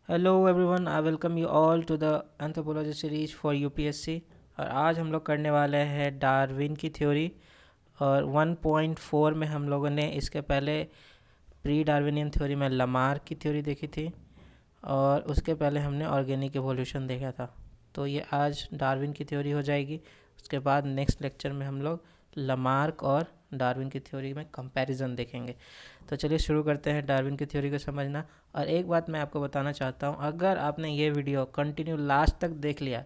Hello everyone, I welcome you all to the anthropology series for UPSC. और आज हम लोग करने वाले हैं डार्विन की थ्योरी। और 1.4 में हम लोगों ने इसके पहले प्री डार्विनियन थ्योरी में लमार्क की थ्योरी देखी थी, और उसके पहले हमने ऑर्गेनिक एवोल्यूशन देखा था। तो ये आज डार्विन की थ्योरी हो जाएगी। उसके बाद नेक्स्ट लेक्चर में हम लोग लमार्क और डार्विन की थ्योरी में कंपैरिजन देखेंगे। तो चलिए शुरू करते हैं डार्विन की थ्योरी को समझना। और एक बात मैं आपको बताना चाहता हूँ, अगर आपने ये वीडियो कंटिन्यू लास्ट तक देख लिया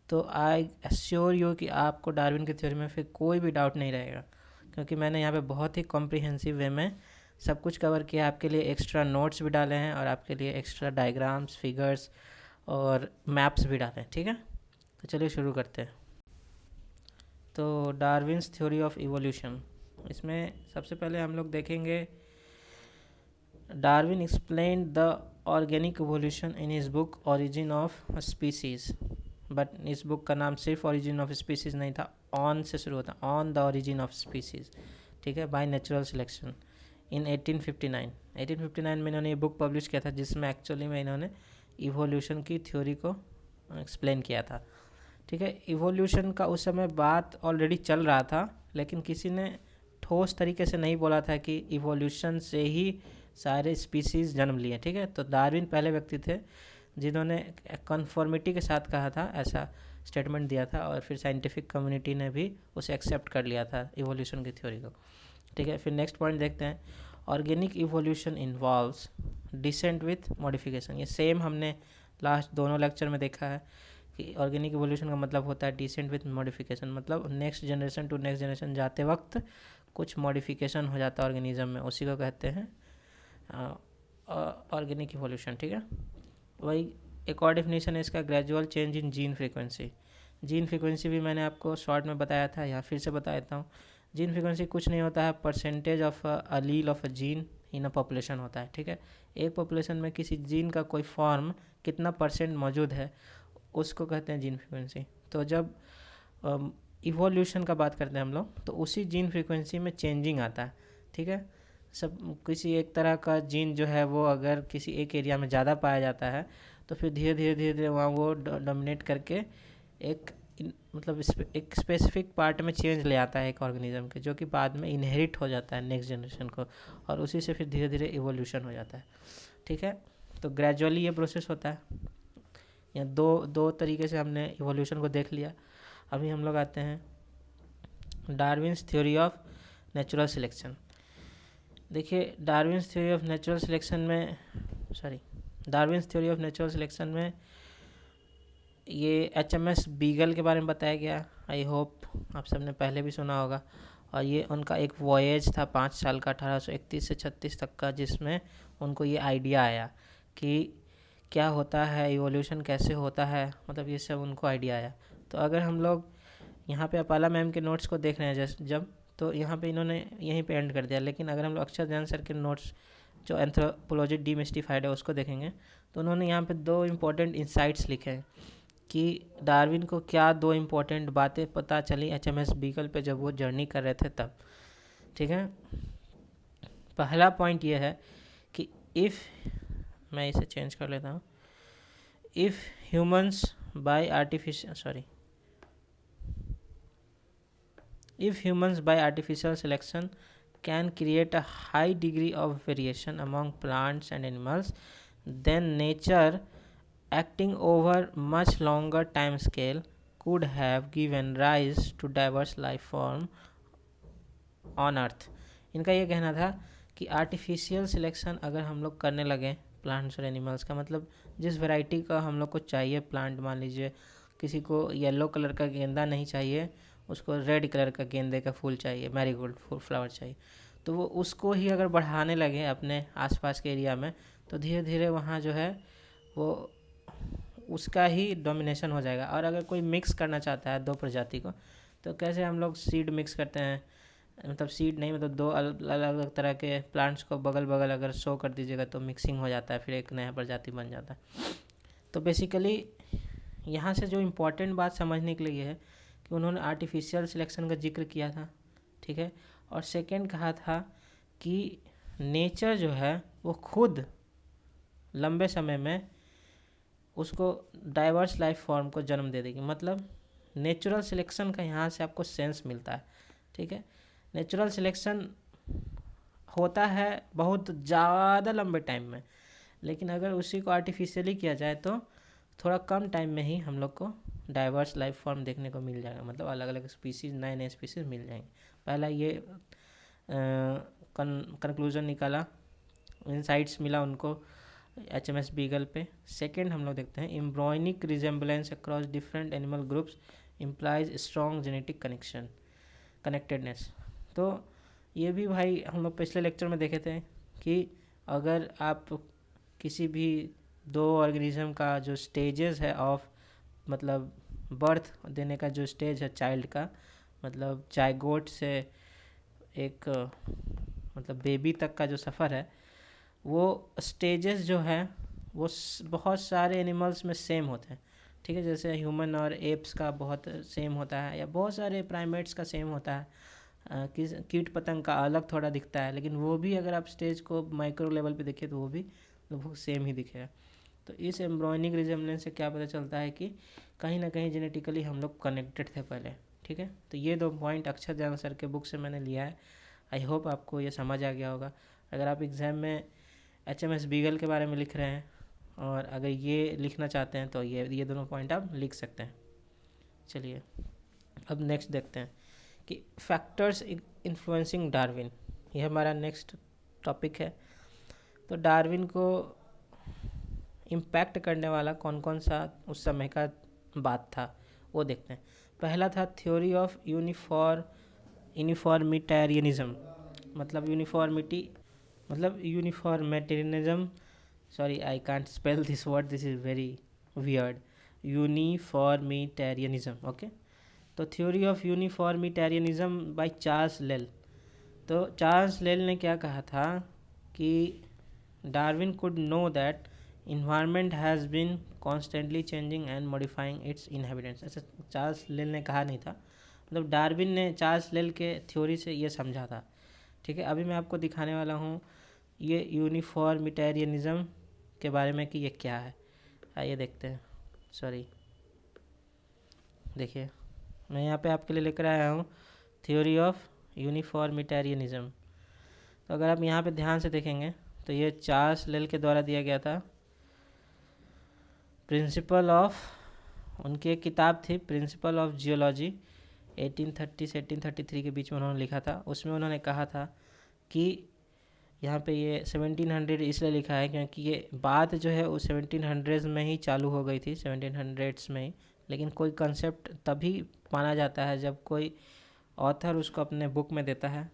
तो आई एश्योर यू कि आपको डार्विन की थ्योरी में फिर कोई भी डाउट नहीं रहेगा, क्योंकि मैंने यहाँ पे बहुत ही कॉम्प्रिहेंसिव वे में सब कुछ कवर किया। आपके लिए एक्स्ट्रा नोट्स भी डाले हैं और आपके लिए एक्स्ट्रा डायग्राम्स, फिगर्स और मैप्स भी डाले हैं। ठीक है, तो चलिए शुरू करते हैं। तो डार्विन्स थ्योरी ऑफ इवोल्यूशन, इसमें सबसे पहले हम लोग देखेंगे Darwin explained the organic evolution in his book origin of species. But इस बुक का नाम सिर्फ ओरिजिन ऑफ स्पीसीज़ नहीं था, ऑन से शुरू होता, on the origin of species. ठीक है, बाय नेचुरल सिलेक्शन इन 1859 में इन्होंने ये बुक पब्लिश किया था, जिसमें एक्चुअली में इन्होंने इवोल्यूशन की थ्योरी को एक्सप्लेन किया था। ठीक है, इवोल्यूशन का उस समय बात ऑलरेडी चल रहा था, लेकिन किसी ने ठोस तरीके से नहीं बोला था कि इवोल्यूशन से ही सारे स्पीसीज़ जन्म लिए। ठीक है, तो डार्विन पहले व्यक्ति थे जिन्होंने कन्फर्मिटी के साथ कहा था, ऐसा स्टेटमेंट दिया था, और फिर साइंटिफिक कम्युनिटी ने भी उसे एक्सेप्ट कर लिया था इवोल्यूशन की थ्योरी को। ठीक है, फिर नेक्स्ट पॉइंट देखते हैं, organic evolution involves descent with modification. ये सेम हमने लास्ट दोनों लेक्चर में देखा है कि ऑर्गेनिक इवोल्यूशन का मतलब होता है डिसेंट विथ मॉडिफिकेशन, मतलब next generation to next generation जाते वक्त कुछ मॉडिफिकेशन हो जाता है ऑर्गेनिज्म में, उसी को कहते हैं ऑर्गेनिक इवोल्यूशन। ठीक है, वही एक और डेफिनेशन है इसका, gradual change in gene frequency. Gene frequency भी मैंने आपको शॉर्ट में बताया था, या फिर से बता देता हूँ। जीन फ्रीक्वेंसी कुछ नहीं होता है, percentage of Aleel of a gene in a population होता है। ठीक है, एक पॉपुलेशन में किसी जीन का कोई फॉर्म कितना परसेंट मौजूद है, उसको कहते हैं जीन फ्रीक्वेंसी। तो जब इवोल्यूशन का बात करते हैं हम लोग, तो उसी जीन फ्रीक्वेंसी में चेंजिंग आता है। ठीक है, सब किसी एक तरह का जीन जो है वो अगर किसी एक एरिया में ज़्यादा पाया जाता है, तो फिर धीरे धीरे धीरे धीरे वहाँ वो डोमिनेट करके एक मतलब एक स्पेसिफिक पार्ट में चेंज ले आता है एक ऑर्गेनिज्म के, जो कि बाद में इनहेरिट हो जाता है नेक्स्ट जनरेशन को, और उसी से फिर धीरे धीरे इवोल्यूशन हो जाता है। ठीक है, तो ग्रेजुअली ये प्रोसेस होता है। या दो तरीके से हमने इवोल्यूशन को देख लिया। अभी हम लोग आते हैं Darwin's theory of natural selection. देखिए, Darwin's theory of natural selection में ये HMS बीगल के बारे में बताया गया। आई होप आप सबने पहले भी सुना होगा। और ये उनका एक वॉयेज था 5 साल का, 1831 से 36 तक का, जिसमें उनको ये आइडिया आया कि क्या होता है इवोल्यूशन, कैसे होता है, मतलब ये सब उनको आइडिया आया। तो अगर हम लोग यहाँ पे अपाला मैम के नोट्स को देख रहे हैं जब, तो यहाँ पे इन्होंने यहीं पे एंड कर दिया। लेकिन अगर हम लोग अक्षरदयान सर के नोट्स जो एंथ्रोपोलॉजी डीमिस्टिफाइड है उसको देखेंगे, तो उन्होंने यहाँ पे 2 इम्पोर्टेंट इंसाइट्स लिखे हैं कि डार्विन को क्या 2 इम्पोर्टेंट बातें पता चली HMS बीगल पे जब वो जर्नी कर रहे थे तब। ठीक है, पहला पॉइंट ये है कि मैं इसे चेंज कर लेता हूँ, if humans by artificial selection can create a high degree of variation among plants and animals, then nature, acting over much longer time scale, could have given rise to diverse life form on earth। इनका ये कहना था कि artificial selection अगर हम लोग करने लगे प्लांट्स और एनिमल्स का, मतलब जिस वैरायटी का हम लोग को चाहिए प्लांट, मान लीजिए किसी को येलो कलर का गेंदा नहीं चाहिए, उसको रेड कलर का गेंदे का फूल चाहिए, मैरीगोल्ड फ्लावर चाहिए, तो वो उसको ही अगर बढ़ाने लगे अपने आसपास के एरिया में, तो धीरे धीरे वहाँ जो है वो उसका ही डोमिनेशन हो जाएगा। और अगर कोई मिक्स करना चाहता है 2 प्रजाति को, तो कैसे हम लोग सीड मिक्स करते हैं, मतलब सीड नहीं, मतलब 2 अलग अलग तरह के प्लांट्स को बगल बगल अगर शो कर दीजिएगा तो मिक्सिंग हो जाता है, फिर एक नया प्रजाति बन जाता है। तो बेसिकली यहाँ से जो इम्पोर्टेंट बात समझने के लिए है कि उन्होंने आर्टिफिशियल सिलेक्शन का जिक्र किया था। ठीक है, और सेकेंड कहा था कि नेचर जो है वो खुद लंबे समय में उसको डाइवर्स लाइफ फॉर्म को जन्म दे देगी। मतलब नेचुरल सिलेक्शन का यहाँ से आपको सेंस मिलता है, ठीक है। नेचुरल सिलेक्शन होता है बहुत ज़्यादा लंबे टाइम में, लेकिन अगर उसी को आर्टिफिशियली किया जाए तो थोड़ा कम टाइम में ही हम लोग को डाइवर्स लाइफ फॉर्म देखने को मिल जाएगा, मतलब अलग अलग स्पीसीज़, नए नए स्पीसीज़ मिल जाएंगे। पहला ये कंक्लूजन निकाला, इंसाइट्स मिला उनको HMS बीगल पे। सेकेंड हम लोग देखते हैं embryonic resemblance across different animal groups implies strong genetic connectedness. तो ये भी भाई हम लोग पिछले लेक्चर में देखे थे कि अगर आप किसी भी दो ऑर्गेनिज्म का जो स्टेजेस है ऑफ, मतलब बर्थ देने का जो स्टेज है चाइल्ड का, मतलब जाइगोट से एक मतलब बेबी तक का जो सफ़र है, वो स्टेजेस जो है वो बहुत सारे एनिमल्स में सेम होते हैं, ठीक है। जैसे ह्यूमन और एप्स का बहुत सेम होता है, या बहुत सारे प्राइमेट्स का सेम होता है, कीट पतंग का अलग थोड़ा दिखता है, लेकिन वो भी अगर आप स्टेज को माइक्रो लेवल पे देखिए तो वो भी लगभग सेम ही दिखेगा। तो इस एम्ब्रॉयनिक रिजेम्बलेंस से क्या पता चलता है कि कहीं ना कहीं जेनेटिकली हम लोग कनेक्टेड थे पहले, ठीक है। तो ये 2 पॉइंट अक्षर ज्ञान सर के बुक से मैंने लिया है। आई होप आपको ये समझ आ गया होगा। अगर आप एग्ज़ाम में HMS बीगल के बारे में लिख रहे हैं और अगर ये लिखना चाहते हैं तो ये दोनों पॉइंट आप लिख सकते हैं। चलिए अब नेक्स्ट देखते हैं कि फैक्टर्स इन्फ्लुएंसिंग डार्विन, ये हमारा नेक्स्ट टॉपिक है। तो डार्विन को इम्पैक्ट करने वाला कौन कौन सा उस समय का बात था वो देखते हैं। पहला था थ्योरी ऑफ यूनिफॉर्मिटेरियनिज्म, मतलब uniformitarianism, sorry I can't spell this word, this is very weird, uniformitarianism, okay. तो theory of uniformitarianism by Charles Lyell. तो चार्ल्स लेल ने क्या कहा था कि Darwin could know that environment has been constantly changing and modifying its inhabitants. ऐसा Charles Lyell ने कहा नहीं था, मतलब डार्विन ने चार्ल्स लेल के थ्योरी से ये समझा था, ठीक है। अभी मैं आपको दिखाने वाला हूँ ये यूनिफॉर्मिटेरियनिज्म के बारे में कि ये क्या है। आइए देखते हैं। सॉरी, देखिए मैं यहाँ पे आपके लिए लेकर आया हूँ थ्योरी ऑफ यूनिफॉर्मिटेरियनिज्म। तो अगर आप यहाँ पे ध्यान से देखेंगे तो ये चार्ल्स लेल के द्वारा दिया गया था। प्रिंसिपल ऑफ, उनकी एक किताब थी प्रिंसिपल ऑफ जियोलॉजी, 1830 से 1833 के बीच में उन्होंने लिखा था। उसमें उन्होंने कहा था कि यहाँ पे ये 1700 इसलिए लिखा है क्योंकि ये बात जो है वो 1700s में ही चालू हो गई थी, 1700s में ही। लेकिन कोई कंसेप्ट तभी माना जाता है जब कोई ऑथर उसको अपने बुक में देता है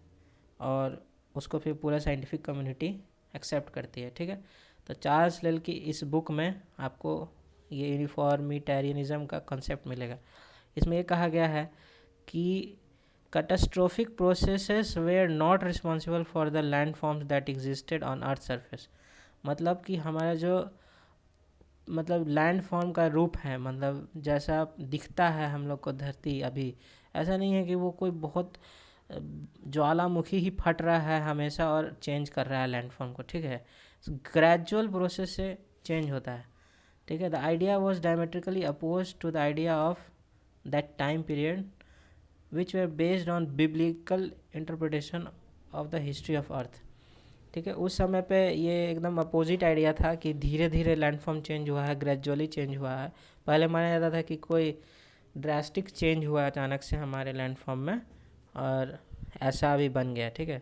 और उसको फिर पूरा साइंटिफिक कम्युनिटी एक्सेप्ट करती है, ठीक है। तो चार्ल्स लेल की इस बुक में आपको ये यूनिफॉर्मिटेरियनिज्म का कंसेप्ट मिलेगा। इसमें ये कहा गया है कि catastrophic processes were not responsible for the land forms that existed on earth surface. मतलब कि हमारा जो लैंड फॉर्म का रूप है, मतलब जैसा दिखता है हम लोग को धरती अभी, ऐसा नहीं है कि वो कोई बहुत ज्वालामुखी ही फट रहा है हमेशा और चेंज कर रहा है लैंड फॉर्म को, ठीक है। ग्रेजुअल प्रोसेस से चेंज होता है, ठीक है। The idea was diametrically oppose to the idea of that time period which were based on biblical interpretation of the history of earth, ठीक है। उस समय पे ये एकदम अपोजिट आइडिया था कि धीरे धीरे लैंडफॉर्म चेंज हुआ है, ग्रेजुअली चेंज हुआ है। पहले माना जाता था कि कोई ड्रास्टिक चेंज हुआ अचानक से हमारे लैंडफॉर्म में और ऐसा अभी बन गया, ठीक है।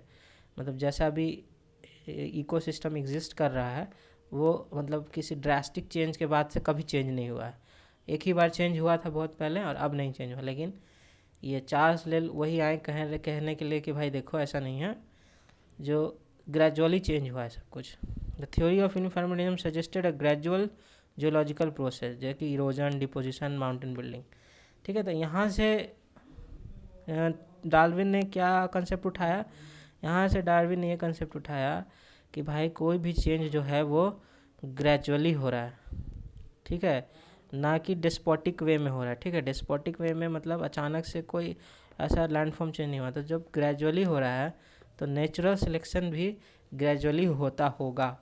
मतलब जैसा भी इकोसिस्टम एग्जिस्ट कर रहा है वो मतलब किसी ड्रास्टिक चेंज के बाद से कभी चेंज नहीं हुआ है। एक ही बार चेंज हुआ था बहुत पहले और अब नहीं चेंज हुआ। लेकिन ये चार्ल्स लेल वही आए कहने के लिए कि भाई देखो ऐसा नहीं है, जो ग्रेजुअली चेंज हुआ है सब कुछ। The theory of uniformitarianism suggested a gradual geological process जैसे कि इरोजन, डिपोजिशन, माउंटेन बिल्डिंग, ठीक है। तो यहाँ से डार्विन ने क्या कंसेप्ट उठाया, यहाँ से डार्विन ने ये कंसेप्ट उठाया कि भाई कोई भी चेंज जो है वो ग्रेजुअली हो रहा है, ठीक है, ना कि डिस्पोटिक वे में हो रहा है, ठीक है। डिस्पोटिक वे में मतलब अचानक से कोई ऐसा लैंडफॉर्म चेंज नहीं हुआ। तो जब ग्रेजुअली हो रहा है तो नेचुरल सिलेक्शन भी ग्रेजुअली होता होगा,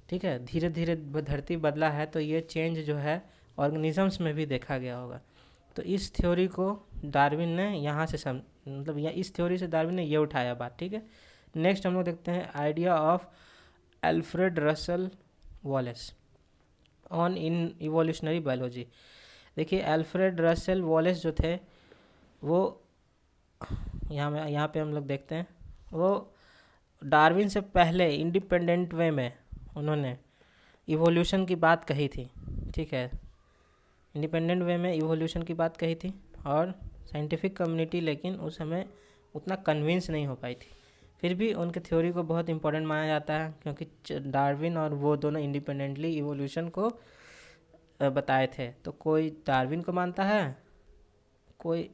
ठीक है, धीरे धीरे धरती बदला है, तो ये चेंज जो है ऑर्गेनिजम्स में भी देखा गया होगा। तो इस थ्योरी को डार्विन ने यहाँ से मतलब या इस थ्योरी से डार्विन ने ये उठाया बात। ठीक है, नेक्स्ट हम लोग देखते हैं idea of Alfred Russell Wallace on in evolutionary biology. देखिए अल्फ्रेड रसल वॉलेस जो थे वो यहाँ पे हम लोग देखते हैं, वो डार्विन से पहले इंडिपेंडेंट वे में उन्होंने इवोल्यूशन की बात कही थी। ठीक है, इंडिपेंडेंट वे में इवोल्यूशन की बात कही थी और साइंटिफिक कम्युनिटी लेकिन उस समय उतना कन्विंस नहीं हो पाई थी। फिर भी उनके थ्योरी को बहुत इंपॉर्टेंट माना जाता है क्योंकि डार्विन और वो दोनों इंडिपेंडेंटली इवोल्यूशन को बताए थे। तो कोई डार्विन को मानता है, कोई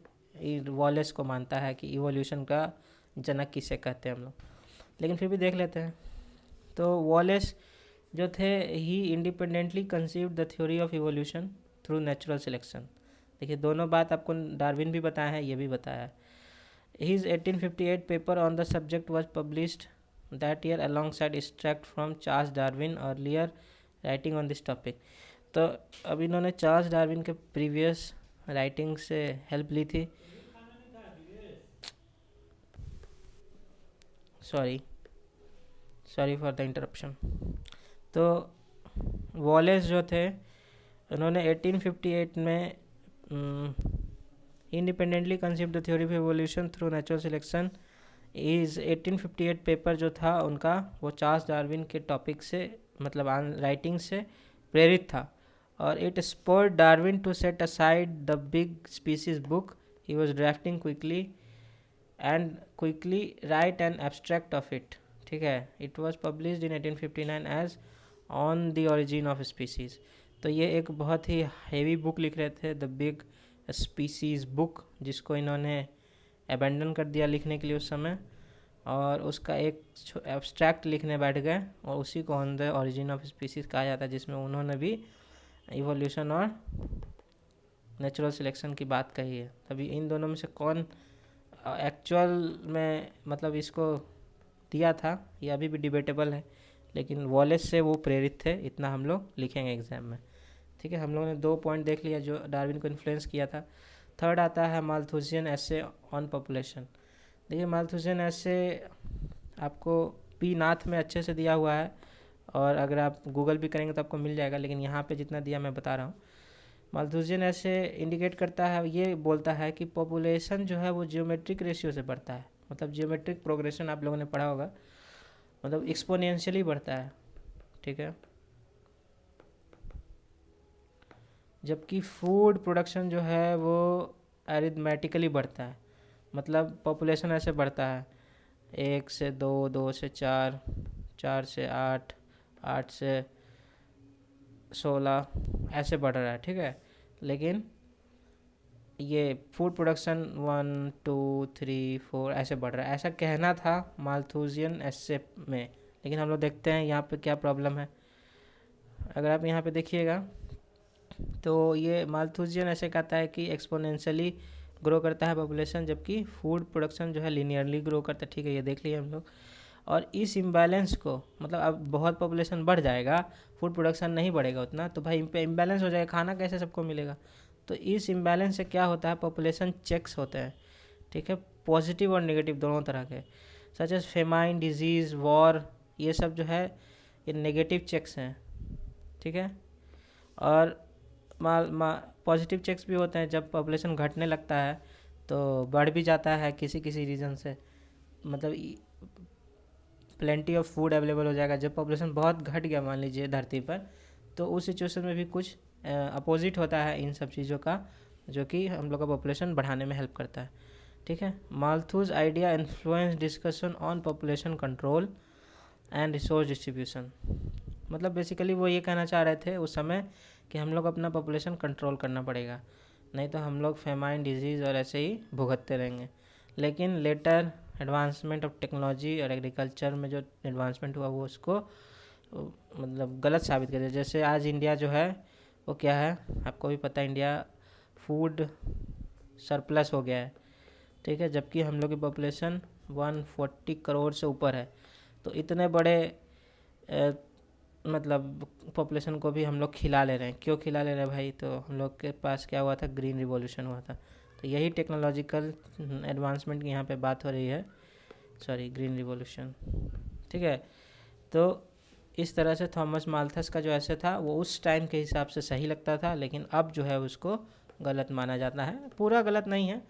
वॉलेस को मानता है कि इवोल्यूशन का जनक किसे कहते हैं हम लोग, लेकिन फिर भी देख लेते हैं। तो वॉलेस जो थे he independently conceived the theory of evolution through natural selection. देखिए दोनों बात आपको डार्विन भी बताया है, ये भी बताया है। His 1858 paper on the subject was published that year alongside extract from Charles Darwin earlier writing on this topic। तो अब इन्होंने चार्ल्स डार्विन के प्रीवियस राइटिंग से हेल्प ली थी। Sorry for the interruption. तो वॉलेस जो थे उन्होंने 1858 में independently conceived the theory of evolution through natural selection. इस 1858 पेपर जो था उनका वो चार्ल्स डार्विन के टॉपिक से मतलब राइटिंग से प्रेरित था और it spurred Darwin to set aside the big species book he was drafting quickly write an abstract of it. ठीक है, it was published in 1859 as on the origin of species. तो ये एक बहुत ही हेवी बुक लिख रहे थे, the big species book, जिसको इन्होंने अबेंडन कर दिया लिखने के लिए उस समय, और उसका एक एब्स्ट्रैक्ट लिखने बैठ गए और उसी को on the origin of species कहा जाता है, जिसमें उन्होंने भी इवोल्यूशन और नेचुरल सिलेक्शन की बात कही है। तभी इन दोनों में से कौन एक्चुअल में मतलब इसको दिया था ये अभी भी डिबेटेबल है, लेकिन वॉलेस से वो प्रेरित थे, इतना हम लोग लिखेंगे एग्जाम में। ठीक है, हम लोगों ने 2 पॉइंट देख लिया जो डार्विन को इन्फ्लुएंस किया था। थर्ड आता है माल्थुसियन एसे ऑन पॉपुलेशन। देखिए माल्थुसियन एसे आपको पी नाथ में अच्छे से दिया हुआ है और अगर आप गूगल भी करेंगे तो आपको मिल जाएगा, लेकिन यहाँ पे जितना दिया मैं बता रहा हूँ। माल्थुसियन ऐसे इंडिकेट करता है, ये बोलता है कि पॉपुलेशन जो है वो जियोमेट्रिक रेशियो से बढ़ता है, मतलब जियोमेट्रिक प्रोग्रेशन आप लोगों ने पढ़ा होगा, मतलब एक्सपोनेंशियली बढ़ता है। ठीक है, जबकि फूड प्रोडक्शन जो है वो अरिथमेटिकली बढ़ता है, मतलब पॉपुलेशन ऐसे बढ़ता है 1 से 2, 2 से 4, 4 से 8, 8 से 16 ऐसे बढ़ रहा है। ठीक है, लेकिन ये फूड प्रोडक्शन 1, 2, 3, 4 ऐसे बढ़ रहा है, ऐसा कहना था माल्थुसियन एसे में। लेकिन हम लोग देखते हैं यहाँ पे क्या प्रॉब्लम है। अगर आप यहाँ पे देखिएगा तो ये माल्थुसियन ऐसे कहता है कि एक्सपोनेंशियली ग्रो करता है पॉपुलेशन, जबकि फूड प्रोडक्शन जो है लीनियरली ग्रो करता है। ठीक है, ये देख लिए हम लोग। और इस इम्बैलेंस को मतलब अब बहुत पॉपुलेशन बढ़ जाएगा, फूड प्रोडक्शन नहीं बढ़ेगा उतना, तो भाई इम्बैलेंस हो जाएगा, खाना कैसे सबको मिलेगा। तो इस इम्बैलेंस से क्या होता है, पॉपुलेशन चेक्स होते हैं। ठीक है, पॉजिटिव और नेगेटिव दोनों तरह के, such as famine, disease, war, ये सब जो है ये नेगेटिव चेक्स हैं। ठीक है, और पॉजिटिव चेक्स भी होते हैं जब पॉपुलेशन घटने लगता है तो बढ़ भी जाता है किसी किसी रीज़न से, मतलब प्लेंटी ऑफ फूड अवेलेबल हो जाएगा। जब पॉपुलेशन बहुत घट गया मान लीजिए धरती पर, तो उस सिचुएशन में भी कुछ अपोजिट होता है इन सब चीज़ों का, जो कि हम लोग का पॉपुलेशन बढ़ाने में हेल्प करता है। ठीक है, Malthus idea influence discussion on population control and resource distribution. मतलब बेसिकली वो ये कहना चाह रहे थे उस समय कि हम लोग अपना पॉपुलेशन कंट्रोल करना पड़ेगा, नहीं तो हम लोग फेमाइन, डिजीज़ और ऐसे ही भुगतते रहेंगे। लेकिन लेटर एडवांसमेंट ऑफ टेक्नोलॉजी और एग्रीकल्चर में जो एडवांसमेंट हुआ वो उसको मतलब गलत साबित कर दिया। जैसे आज इंडिया जो है वो क्या है आपको भी पता है, इंडिया फूड सरप्लस हो गया है। ठीक है, जबकि हम लोग की पॉपुलेशन 140 करोड़ से ऊपर है। तो इतने बड़े मतलब पॉपुलेशन को भी हम लोग खिला ले रहे हैं। क्यों खिला ले रहे हैं भाई? तो हम लोग के पास क्या हुआ था, ग्रीन रिवॉल्यूशन हुआ था। तो यही टेक्नोलॉजिकल एडवांसमेंट की यहाँ पे बात हो रही है, सॉरी ग्रीन रिवॉल्यूशन, ठीक है। तो इस तरह से थॉमस माल्थस का जो ऐसे था वो उस टाइम के हिसाब से सही लगता था, लेकिन अब जो है उसको गलत माना जाता है। पूरा गलत नहीं है,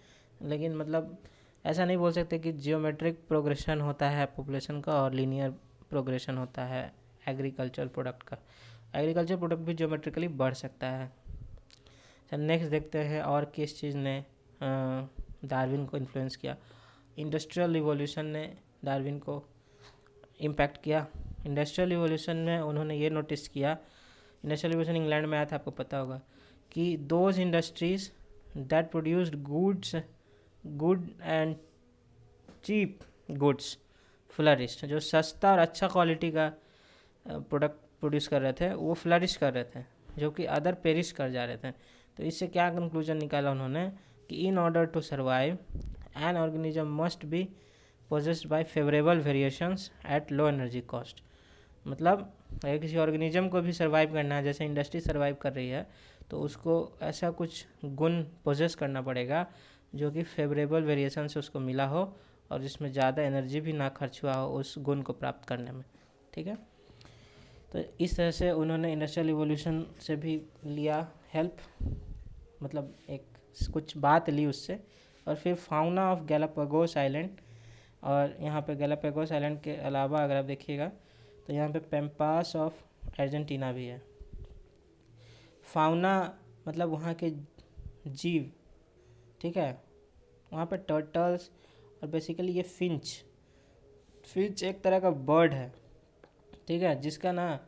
लेकिन मतलब ऐसा नहीं बोल सकते कि जियोमेट्रिक प्रोग्रेशन होता है पॉपुलेशन का और लीनियर प्रोग्रेशन होता है एग्रीकल्चर प्रोडक्ट का। एग्रीकल्चर प्रोडक्ट भी जियोमेट्रिकली बढ़ सकता है। अच्छा, नेक्स्ट देखते हैं और किस चीज़ ने डार्विन को इन्फ्लुएंस किया। इंडस्ट्रियल रिवॉल्यूशन ने डार्विन को इम्पैक्ट किया। इंडस्ट्रियल रिवॉल्यूशन में उन्होंने ये नोटिस किया, इंडस्ट्रियल रिवॉल्यूशन इंग्लैंड में आया था, आपको पता होगा, कि those industries that produced good and cheap goods flourished. जो सस्ता और अच्छा क्वालिटी का प्रोडक्ट प्रोड्यूस कर रहे थे वो फ्लरिश कर रहे थे, जो कि अदर पेरिश कर जा रहे थे। तो इससे क्या कंक्लूजन निकाला उन्होंने कि in order to survive an organism must be possessed by favourable variations at low energy cost. मतलब अगर किसी ऑर्गेनिज्म को भी सर्वाइव करना है, जैसे इंडस्ट्री सर्वाइव कर रही है, तो उसको ऐसा कुछ गुण पोजेस करना पड़ेगा जो कि फेवरेबल वेरिएशन से उसको मिला हो और जिसमें ज़्यादा एनर्जी भी ना खर्च हुआ हो उस गुण को प्राप्त करने में, ठीक है। तो इस तरह से उन्होंने इंडस्ट्रियल रिवॉल्यूशन से भी लिया हेल्प, मतलब एक कुछ बात ली उससे। और फिर फाउना ऑफ गैलापागोस आइलैंड, और यहाँ पे गैलापागोस आइलैंड के अलावा अगर आप देखिएगा तो यहाँ पे पैम्पास ऑफ अर्जेंटीना भी है। फाउना मतलब वहाँ के जीव, ठीक है। वहाँ पे टर्टल्स और बेसिकली ये फिंच एक तरह का बर्ड है, ठीक है, जिसका ना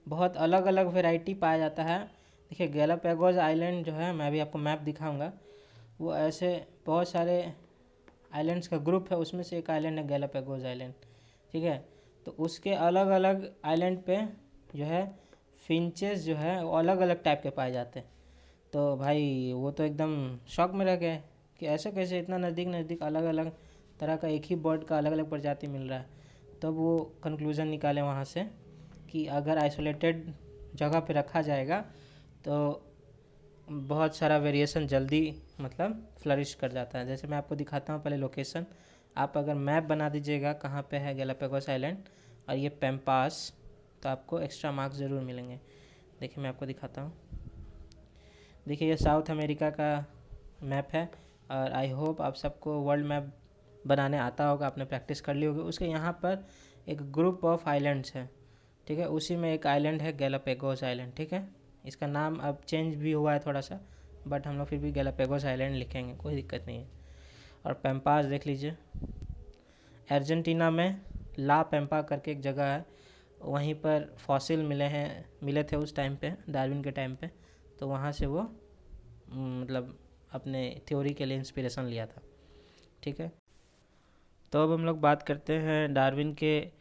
बहुत अलग अलग वैरायटी पाया जाता है। देखिए गैलापागोस आइलैंड जो है, मैं भी आपको मैप दिखाऊंगा, वो ऐसे बहुत सारे आइलैंड्स का ग्रुप है, उसमें से एक आइलैंड है गैलापागोस आइलैंड, ठीक है। तो उसके अलग अलग आइलैंड पे जो है फिंचेस जो है वो अलग अलग टाइप के पाए जाते हैं। तो भाई वो तो एकदम शॉक में रह गए कि ऐसे कैसे इतना नज़दीक अलग अलग तरह का एक ही बर्ड का अलग अलग प्रजाति मिल रहा है। तब वो कंक्लूज़न निकाले वहाँ से कि अगर आइसोलेटेड जगह पे रखा जाएगा तो बहुत सारा वेरिएशन जल्दी मतलब फ्लरिश कर जाता है। जैसे मैं आपको दिखाता हूँ पहले लोकेशन, आप अगर मैप बना दीजिएगा कहाँ पे है गैलापागोस आइलैंड और ये पैम्पास, तो आपको एक्स्ट्रा मार्क्स ज़रूर मिलेंगे। देखिए मैं आपको दिखाता हूँ, देखिए ये साउथ अमेरिका का मैप है और आई होप आप सबको वर्ल्ड मैप बनाने आता होगा, आपने प्रैक्टिस कर ली होगी। उसके यहाँ पर एक ग्रुप ऑफ आइलैंड्स है, ठीक है, उसी में एक आइलैंड है गैलापागोस आइलैंड, ठीक है। इसका नाम अब चेंज भी हुआ है थोड़ा सा, बट हम लोग फिर भी गैलापागोस आइलैंड लिखेंगे, कोई दिक्कत नहीं है। और पैम्पास देख लीजिए, अर्जेंटीना में ला पैम्पा करके एक जगह है, वहीं पर फॉसिल मिले थे उस टाइम पे, डार्विन के टाइम पे, तो वहाँ से वो मतलब अपने थ्योरी के लिए इंस्पिरेशन लिया था, ठीक है। तो अब हम लोग बात करते हैं डार्विन के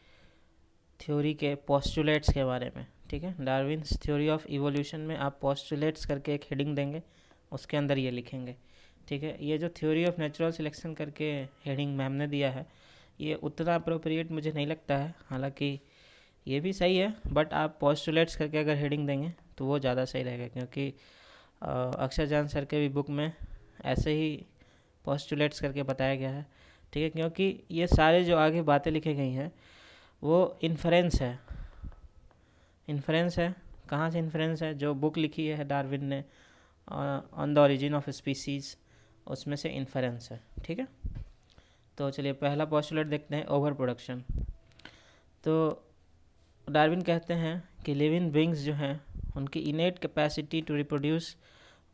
थ्योरी के पोस्टुलेट्स के बारे में, ठीक है। डार्विन्स थ्योरी ऑफ इवोल्यूशन में आप पोस्टुलेट्स करके एक हेडिंग देंगे, उसके अंदर ये लिखेंगे, ठीक है। ये जो थ्योरी ऑफ नेचुरल सिलेक्शन करके हेडिंग मैम ने दिया है, ये उतना अप्रोप्रिएट मुझे नहीं लगता है, हालांकि ये भी सही है, बट आप पोस्टुलेट्स करके अगर हेडिंग देंगे तो वो ज़्यादा सही रहेगा, क्योंकि अक्षर जान सर के भी बुक में ऐसे ही पोस्टुलेट्स करके बताया गया है, ठीक है। क्योंकि ये सारे जो आगे बातें लिखी गई हैं वो इन्फ्रेंस है। कहाँ से इन्फ्रेंस है? जो बुक लिखी है डार्विन ने on the origin of species, उसमें से इन्फ्रेंस है, ठीक है। तो चलिए पहला पोस्टुलेट देखते हैं, ओवर प्रोडक्शन। तो डार्विन कहते हैं कि लिविंग बीइंग्स जो हैं उनकी innate capacity to reproduce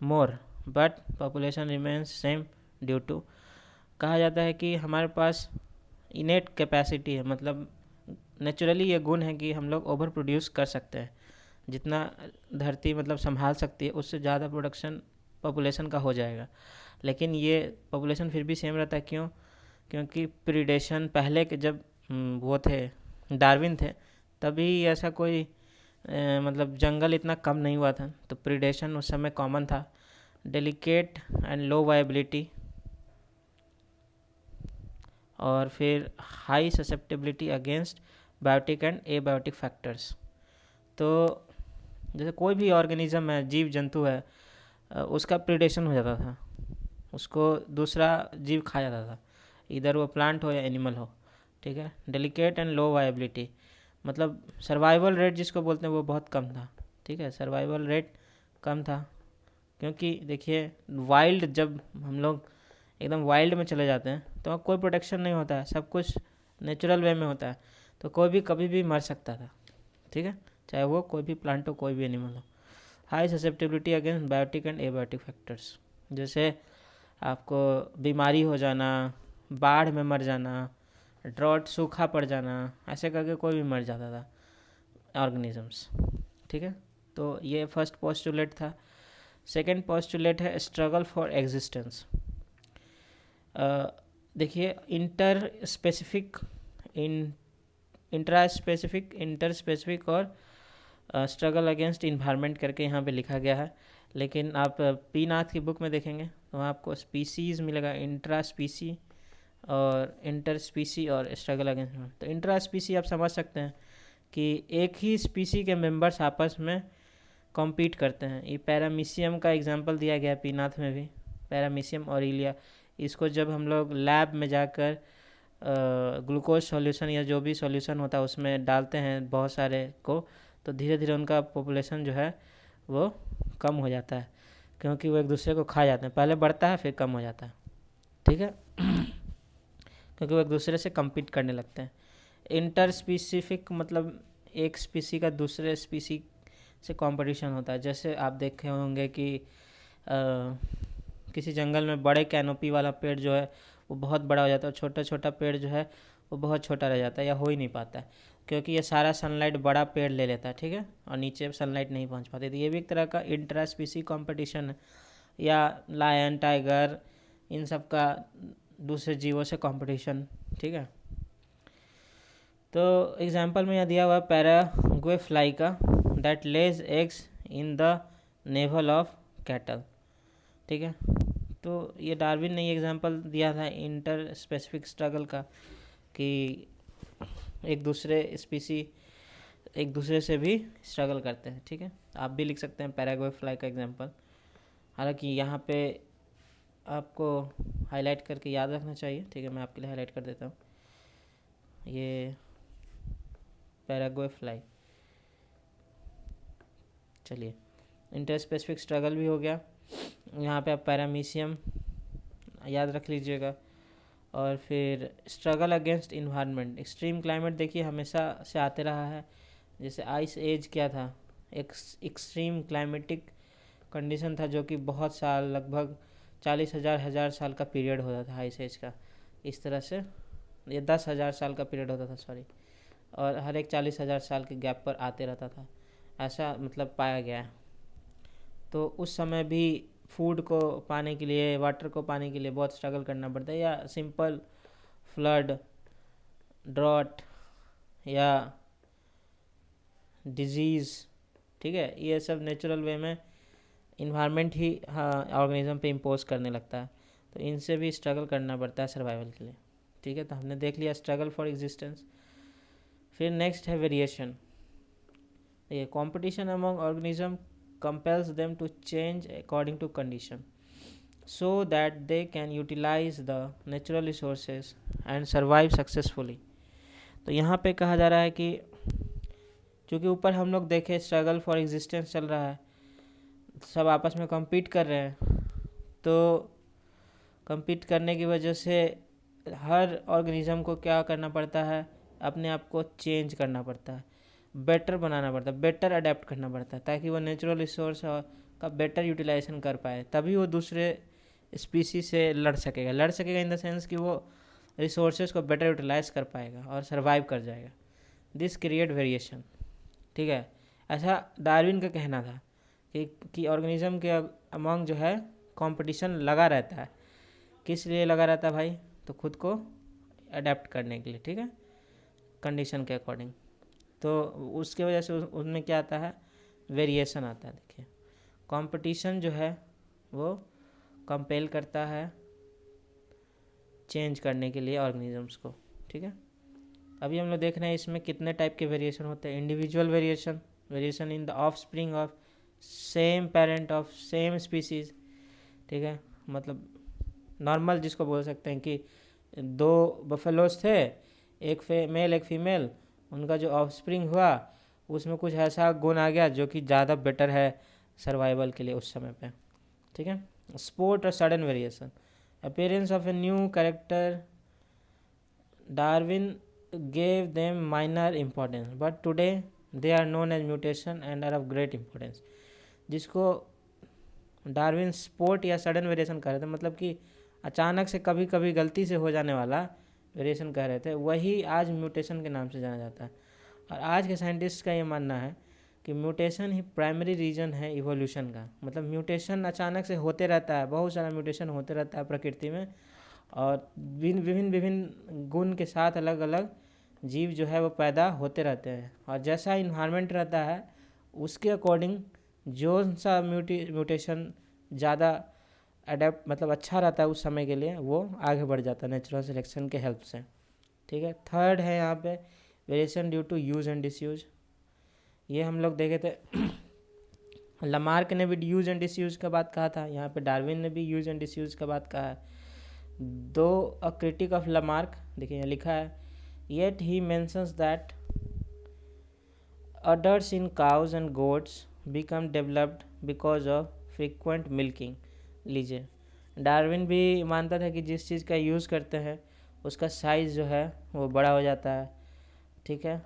more but population remains same due to, कहा जाता है कि हमारे पास इनेट कैपेसिटी है, मतलब नेचुरली ये गुण है कि हम लोग ओवर प्रोड्यूस कर सकते हैं, जितना धरती मतलब संभाल सकती है उससे ज़्यादा प्रोडक्शन पॉपुलेशन का हो जाएगा, लेकिन ये पॉपुलेशन फिर भी सेम रहता है। क्यों? क्योंकि प्रीडेशन पहले के जब वो थे डार्विन थे तभी ऐसा कोई मतलब जंगल इतना कम नहीं हुआ था, तो प्रीडेशन उस समय कॉमन था। डेलिकेट एंड लो वायबिलिटी और फिर high susceptibility against biotic and abiotic factors. तो जैसे कोई भी ऑर्गेनिज्म है, जीव जंतु है, उसका प्रीडेशन हो जाता था, उसको दूसरा जीव खा जाता था, इधर वो प्लांट हो या एनिमल हो, ठीक है। डेलिकेट एंड लो वायबिलिटी, मतलब सर्वाइवल रेट जिसको बोलते हैं वो बहुत कम था, ठीक है। सर्वाइवल रेट कम था क्योंकि देखिए वाइल्ड, जब हम लोग एकदम वाइल्ड में चले जाते हैं तो वहाँ कोई प्रोटेक्शन नहीं होता है, सब कुछ नेचुरल वे में होता है, तो कोई भी कभी भी मर सकता था, ठीक है, चाहे वो कोई भी प्लांट हो, कोई भी एनिमल हो। High susceptibility against biotic and abiotic factors, जैसे आपको बीमारी हो जाना, बाढ़ में मर जाना, ड्रॉट सूखा पड़ जाना, ऐसे करके कोई भी मर जाता था ऑर्गेनिजम्स, ठीक है। तो ये फर्स्ट पोस्टुलेट था। सेकंड पोस्टुलेट है स्ट्रगल फॉर एग्जिस्टेंस। देखिए inter specific, intra specific, inter specific और स्ट्रगल अगेंस्ट इन्वायरमेंट करके यहाँ पे लिखा गया है, लेकिन आप पी नाथ की बुक में देखेंगे तो वहाँ आपको स्पीसीज़ मिलेगा, इंट्रा स्पीसी और इंटर स्पीसी और स्ट्रगल अगेंस्ट। तो इंट्रा स्पीसी आप समझ सकते हैं कि एक ही स्पीसी के मेंबर्स आपस में कॉम्पीट करते हैं। ये पैरामीशियम का एग्जांपल दिया गया पी नाथ में भी, पैरामीशियम ऑरिलिया। इसको जब हम लोग लैब में जाकर ग्लूकोज सॉल्यूशन या जो भी सॉल्यूशन होता है उसमें डालते हैं बहुत सारे को, तो धीरे धीरे उनका पॉपुलेशन जो है वो कम हो जाता है, क्योंकि वो एक दूसरे को खा जाते हैं, पहले बढ़ता है फिर कम हो जाता है, ठीक है क्योंकि वो एक दूसरे से कम्पीट करने लगते हैं। इंटर स्पेसिफिक मतलब एक स्पीसी का दूसरे स्पीसी से कंपटीशन होता है। जैसे आप देखे होंगे कि किसी जंगल में बड़े कैनोपी वाला पेड़ जो है वो बहुत बड़ा हो जाता है, छोटा छोटा पेड़ जो है वो बहुत छोटा रह जाता है या हो ही नहीं पाता है, क्योंकि ये सारा सनलाइट बड़ा पेड़ ले लेता है, ठीक है, और नीचे सनलाइट नहीं पहुंच पाती। तो ये भी एक तरह का इंट्रा स्पीसी कंपटीशन है, या लायन, टाइगर, इन सब का दूसरे जीवों से कंपटीशन, ठीक है। तो एग्जांपल में यह दिया हुआ पैराग्वे फ्लाई का, that Lay's eggs in the naval of cattle, ठीक है। तो ये डार्विन ने ये एग्जांपल दिया था इंटर स्पेसिफिक स्ट्रगल का, कि एक दूसरे स्पीसी एक दूसरे से भी स्ट्रगल करते हैं, ठीक है। आप भी लिख सकते हैं पैराग्वे फ्लाई का एग्जांपल। हालांकि यहाँ पे आपको हाईलाइट करके याद रखना चाहिए, ठीक है, मैं आपके लिए हाईलाइट कर देता हूँ। ये पैराग्वे फ्लाई, चलिए इंटर स्पेसिफिक स्ट्रगल भी हो गया। यहाँ पे आप पैरामीशियम याद रख लीजिएगा। और फिर struggle against environment, extreme climate देखिए हमेशा से आते रहा है। जैसे आइस एज क्या था, एक एक्सट्रीम क्लाइमेटिक कंडीशन था जो कि बहुत साल, लगभग 40,000 साल का पीरियड होता था आइस एज का। इस तरह से ये 10,000 साल का पीरियड होता था, सॉरी, और हर एक 40,000 साल के गैप पर आते रहता था, ऐसा मतलब पाया गया है। तो उस समय भी फूड को पाने के लिए, वाटर को पाने के लिए बहुत स्ट्रगल करना पड़ता है, या सिंपल फ्लड, ड्रॉट या डिजीज़, ठीक है, ये सब नेचुरल वे में इन्वायरमेंट ही ऑर्गेनिज्म पे इम्पोज करने लगता है, तो इनसे भी स्ट्रगल करना पड़ता है सर्वाइवल के लिए, ठीक है। तो हमने देख लिया स्ट्रगल फॉर एग्जिस्टेंस। फिर नेक्स्ट है वेरिएशन। ये competition among organism compels them to change according to condition so that they can utilize the natural resources and survive successfully। तो यहाँ पे कहा जा रहा है कि चूँकि ऊपर हम लोग देखे स्ट्रगल फॉर एग्जिस्टेंस चल रहा है, सब आपस में compete कर रहे हैं, तो compete करने की वजह से हर ऑर्गेनिज्म को क्या करना पड़ता है, अपने आप को चेंज करना पड़ता है, बेटर बनाना पड़ता है, बेटर अडेप्ट करना पड़ता है, ताकि वो नेचुरल रिसोर्स का बेटर यूटिलाइजेशन कर पाए, तभी वो दूसरे स्पीसी से लड़ सकेगा इन द सेंस कि वो रिसोर्सेज को बेटर यूटिलाइज कर पाएगा और सर्वाइव कर जाएगा। दिस क्रिएट वेरिएशन, ठीक है। ऐसा डार्विन का कहना था कि ऑर्गेनिज्म के अमंग जो है कंपटीशन लगा रहता है। किस लिए लगा रहता है भाई, तो खुद को अडेप्ट करने के लिए, ठीक है, कंडीशन के अकॉर्डिंग। तो उसके वजह से उनमें क्या आता है, वेरिएशन आता है। देखिए कंपटीशन जो है वो कंपेल करता है चेंज करने के लिए ऑर्गेनिजम्स को, ठीक है। अभी हम लोग देख रहे हैं इसमें कितने टाइप के वेरिएशन होते हैं। Individual variation variation in the of spring of same parent of same species, ठीक है। मतलब नॉर्मल जिसको बोल सकते हैं कि दो बफेलोज थे, एक मेल एक फीमेल, उनका जो ऑफ स्प्रिंग हुआ उसमें कुछ ऐसा गुण आ गया जो कि ज़्यादा बेटर है सर्वाइवल के लिए उस समय पे, ठीक है। स्पोर्ट और sudden variation, appearance of a new character, Darwin gave them minor importance but today they are known as mutation and are of great importance। जिसको डार्विन स्पोर्ट या सडन वेरिएशन कह रहे थे, मतलब कि अचानक से कभी कभी गलती से हो जाने वाला वेरिएशन कह रहे थे, वही आज म्यूटेशन के नाम से जाना जाता है। और आज के साइंटिस्ट का ये मानना है कि म्यूटेशन ही प्राइमरी रीजन है इवोल्यूशन का। मतलब म्यूटेशन अचानक से होते रहता है, बहुत सारा म्यूटेशन होते रहता है प्रकृति में, और विभिन्न गुण के साथ अलग अलग जीव जो है वो पैदा होते रहते हैं। और जैसा इन्वायरमेंट रहता है उसके अकॉर्डिंग जो सा म्यूटेशन ज़्यादा अडेप्ट मतलब अच्छा रहता है उस समय के लिए, वो आगे बढ़ जाता है नेचुरल सिलेक्शन के हेल्प से, ठीक है। थर्ड है यहाँ पे variation due to use and disuse. ये हम लोग देखे थे लमार्क ने भी यूज एंड डिसयूज का बात कहा था, यहाँ पे डार्विन ने भी यूज एंड डिसयूज का बात कहा है। दो अ क्रिटिक ऑफ लमार्क, देखिए यहाँ लिखा है, yet he mentions that udders in cows and goats become developed because of frequent milking। लीजिए, डार्विन भी मानता था कि जिस चीज़ का यूज़ करते हैं उसका साइज़ जो है वो बड़ा हो जाता है, ठीक है।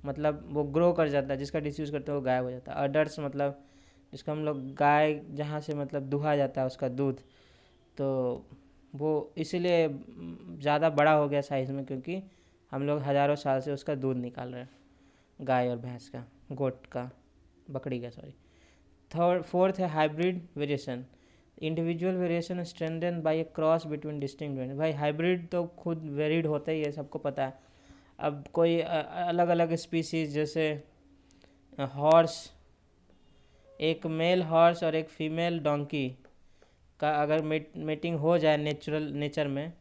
मतलब वो ग्रो कर जाता है, जिसका डिसयूज़ करते हैं वो गायब हो जाता है। अडर्स मतलब जिसको हम लोग गाय जहाँ से मतलब दुहा जाता है उसका दूध, तो वो इसीलिए ज़्यादा बड़ा हो गया साइज़ में, क्योंकि हम लोग हज़ारों साल से उसका दूध निकाल रहे हैं, गाय और भैंस का, गोट का, बकरी का, सॉरी। फोर्थ है hybrid variation, individual variation strengthened by a cross between distinct variant. भाई हाइब्रिड तो खुद वेरिड होता ही है, सबको पता है। अब कोई अलग अलग स्पीसीज जैसे हॉर्स, एक मेल हॉर्स और एक फीमेल डोंकी का अगर मेटिंग हो जाए नेचर में,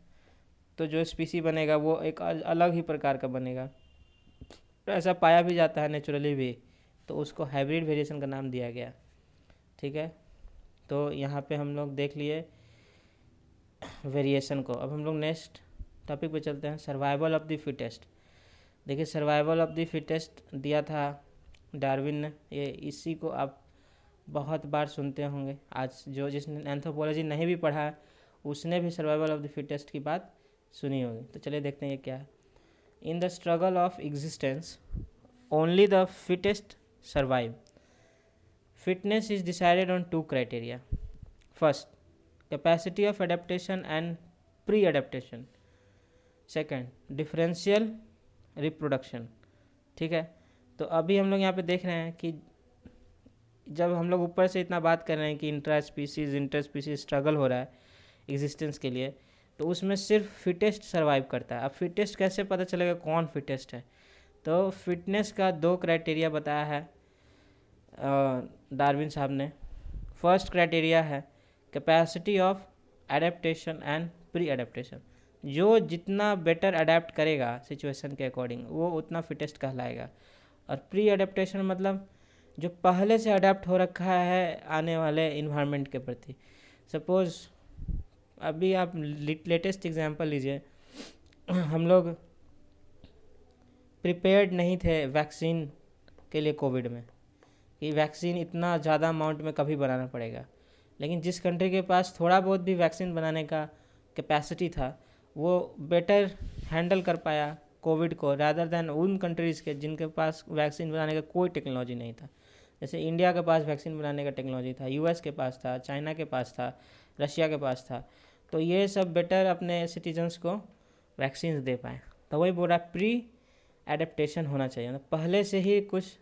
तो जो स्पीसी बनेगा वो एक अलग ही प्रकार का बनेगा। ऐसा पाया भी जाता है नेचुरली भी, तो उसको हाइब्रिड वेरिएशन का नाम दिया गया, ठीक है। तो यहाँ पे हम लोग देख लिए वेरिएशन को। अब हम लोग नेक्स्ट टॉपिक पे चलते हैं, सर्वाइवल ऑफ द फिटेस्ट। देखिए सर्वाइवल ऑफ द फिटेस्ट दिया था डार्विन ने, ये इसी को आप बहुत बार सुनते होंगे। आज जो जिसने एंथ्रोपोलॉजी नहीं भी पढ़ा है उसने भी सर्वाइवल ऑफ द फिटेस्ट की बात सुनी होगी। तो चलिए देखते हैं ये क्या है। In the struggle of existence only the fittest survive. Fitness is decided on two criteria. First, capacity of adaptation and pre adaptation. Second, differential reproduction, ठीक है। तो अभी हम लोग यहाँ पे देख रहे हैं कि जब हम लोग ऊपर से इतना बात कर रहे हैं कि इंटर स्पीसीज स्ट्रगल हो रहा है एग्जिस्टेंस के लिए, तो उसमें सिर्फ फिटेस्ट सर्वाइव करता है। अब फिटेस्ट कैसे पता चलेगा कौन फिटेस्ट है? तो फिटनेस का दो क्राइटेरिया बताया है डार्विन साहब ने। फर्स्ट क्राइटेरिया है capacity of adaptation and pre adaptation. जो जितना बेटर अडेप्ट करेगा सिचुएशन के अकॉर्डिंग वो उतना फिटेस्ट कहलाएगा। और प्री एडेप्टेशन मतलब जो पहले से अडेप्ट हो रखा है आने वाले इन्वायरमेंट के प्रति। सपोज़ अभी आप लेटेस्ट एग्जांपल लीजिए, हम लोग प्रिपेयर्ड नहीं थे वैक्सीन के लिए कोविड में, कि वैक्सीन इतना ज़्यादा अमाउंट में कभी बनाना पड़ेगा। लेकिन जिस कंट्री के पास थोड़ा बहुत भी वैक्सीन बनाने का कैपेसिटी था वो बेटर हैंडल कर पाया कोविड को रादर दैन उन कंट्रीज़ के जिनके पास वैक्सीन बनाने का कोई टेक्नोलॉजी नहीं था। जैसे इंडिया के पास वैक्सीन बनाने का टेक्नोलॉजी था, यूएस के पास था, चाइना के पास था, रशिया के पास था। तो ये सब बेटर अपने सिटीजन्स को वैक्सीन दे पाए। तो वही बोल रहा है प्री एडेप्टेशन होना चाहिए, मतलब पहले से ही कुछ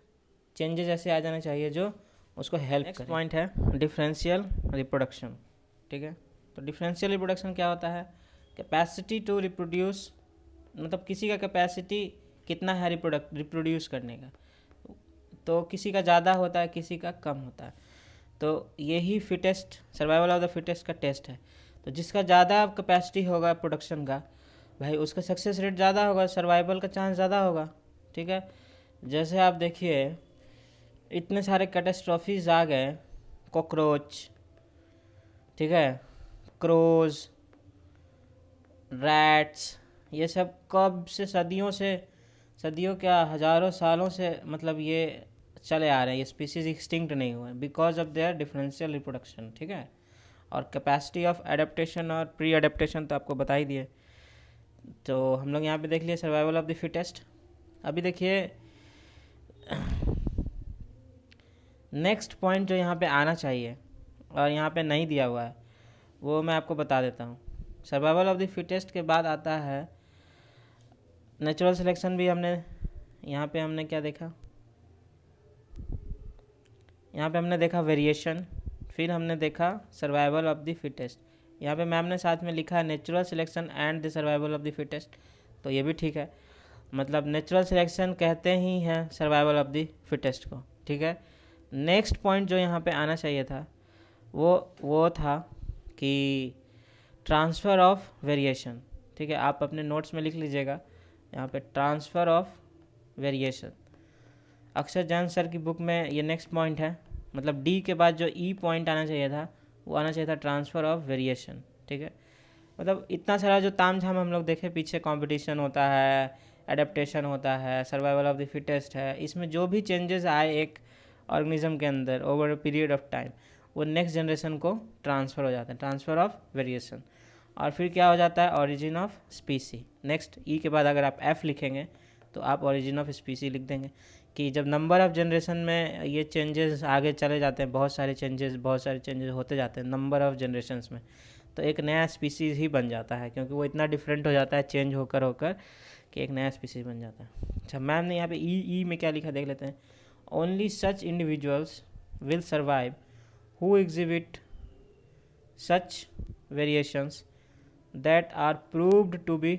चेंजेस ऐसे आ जाने चाहिए जो उसको हेल्प करे। नेक्स्ट पॉइंट है डिफरेंशियल रिप्रोडक्शन, ठीक है। तो डिफरेंशियल रिप्रोडक्शन क्या होता है? कैपेसिटी टू रिप्रोड्यूस, मतलब किसी का कैपेसिटी कितना है रिप्रोड्यूस करने का, तो किसी का ज़्यादा होता है किसी का कम होता है। तो यही fittest, survival of the fittest का टेस्ट है। तो जिसका ज़्यादा कैपेसिटी होगा प्रोडक्शन का, भाई उसका सक्सेस रेट ज़्यादा होगा, सर्वाइवल का चांस ज़्यादा होगा, ठीक है। जैसे आप देखिए इतने सारे कैटास्ट्रॉफीज आ गए, कॉकरोच, ठीक है, क्रोज, रैट्स, ये सब कब से, सदियों क्या हज़ारों सालों से मतलब ये चले आ रहे हैं, ये स्पीसीज एक्सटिंक्ट नहीं हुए because of their differential reproduction, ठीक है। और कैपेसिटी ऑफ एडेप्टेशन और प्री एडेप्टेशन तो आपको बता ही दिए। तो हम लोग यहाँ पे देख लिए सर्वाइवल ऑफ द फिटेस्ट। अभी देखिए नेक्स्ट पॉइंट जो यहाँ पे आना चाहिए और यहाँ पे नहीं दिया हुआ है वो मैं आपको बता देता हूँ। सर्वाइवल ऑफ द फिटेस्ट के बाद आता है नेचुरल सिलेक्शन। भी हमने यहाँ पे हमने क्या देखा, यहाँ पे हमने देखा वेरिएशन, फिर हमने देखा सर्वाइवल ऑफ द फिटेस्ट। यहाँ पे मैम ने साथ में लिखा है natural selection and the survival of the fittest, तो ये भी ठीक है। मतलब नेचुरल सिलेक्शन कहते ही हैं सर्वाइवल ऑफ द फिटेस्ट को, ठीक है। नेक्स्ट पॉइंट जो यहाँ पे आना चाहिए था वो था कि ट्रांसफ़र ऑफ वेरिएशन, ठीक है। आप अपने नोट्स में लिख लीजिएगा यहाँ पे ट्रांसफ़र ऑफ वेरिएशन। अक्षर जैन सर की बुक में ये नेक्स्ट पॉइंट है, मतलब डी के बाद जो ई पॉइंट आना चाहिए था वो आना चाहिए था ट्रांसफ़र ऑफ वेरिएशन, ठीक है। मतलब इतना सारा जो ताम झाम हम लोग देखे पीछे, कंपटीशन होता है, एडेप्टेशन होता है, सर्वाइवल ऑफ द फिटेस्ट है, इसमें जो भी चेंजेस आए एक ऑर्गेनिज्म के अंदर over a period of time वो नेक्स्ट जनरेशन को ट्रांसफ़र हो जाता है, ट्रांसफ़र ऑफ वेरिएशन। और फिर क्या हो जाता है, ऑरिजिन ऑफ स्पीसी। नेक्स्ट ई के बाद अगर आप एफ लिखेंगे तो आप ऑरिजिन ऑफ स्पीसी लिख देंगे कि जब नंबर ऑफ़ जनरेशन में ये चेंजेस आगे चले जाते हैं, बहुत सारे चेंजेस होते जाते हैं नंबर ऑफ़ जनरेशन्स में, तो एक नया स्पीसीज़ ही बन जाता है, क्योंकि वो इतना डिफरेंट हो जाता है चेंज होकर कि एक नया स्पीसीज़ बन जाता है। अच्छा, मैम ने यहाँ पे ई में क्या लिखा देख लेते हैं। Only such individuals will survive who exhibit such variations that are proved to be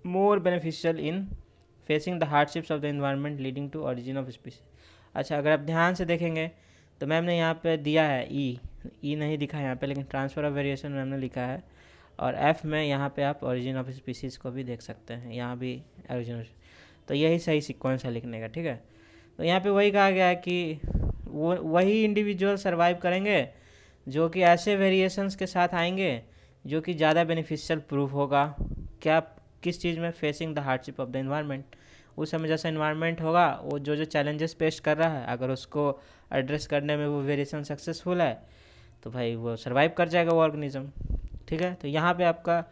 more beneficial in facing the hardships of the environment leading to origin of species। अच्छा, अगर आप ध्यान से देखेंगे तो मैम ने यहाँ पे दिया है ई नहीं दिखा है यहाँ पे, लेकिन ट्रांसफ़र ऑफ वेरिएशन मैम ने लिखा है। और एफ में यहाँ पे आप ओरिजिन ऑफ स्पीसीज़ को भी देख सकते हैं, यहाँ भी ओरिजिन। तो यही सही सीक्वेंस है लिखने का, ठीक है। तो यहाँ पे वही कहा गया है कि वही इंडिविजुअल सर्वाइव करेंगे जो कि ऐसे वेरिएशंस के साथ आएंगे जो कि ज़्यादा बेनिफिशियल प्रूफ होगा। क्या, किस चीज़ में, facing the hardship of the environment. उस समय जैसा एनवायरनमेंट होगा, वो जो चैलेंजेस पेश कर रहा है, अगर उसको एड्रेस करने में वो वेरिएशन सक्सेसफुल है तो भाई वो सर्वाइव कर जाएगा वो ऑर्गेनिज्म, ठीक है। तो यहाँ पे आपका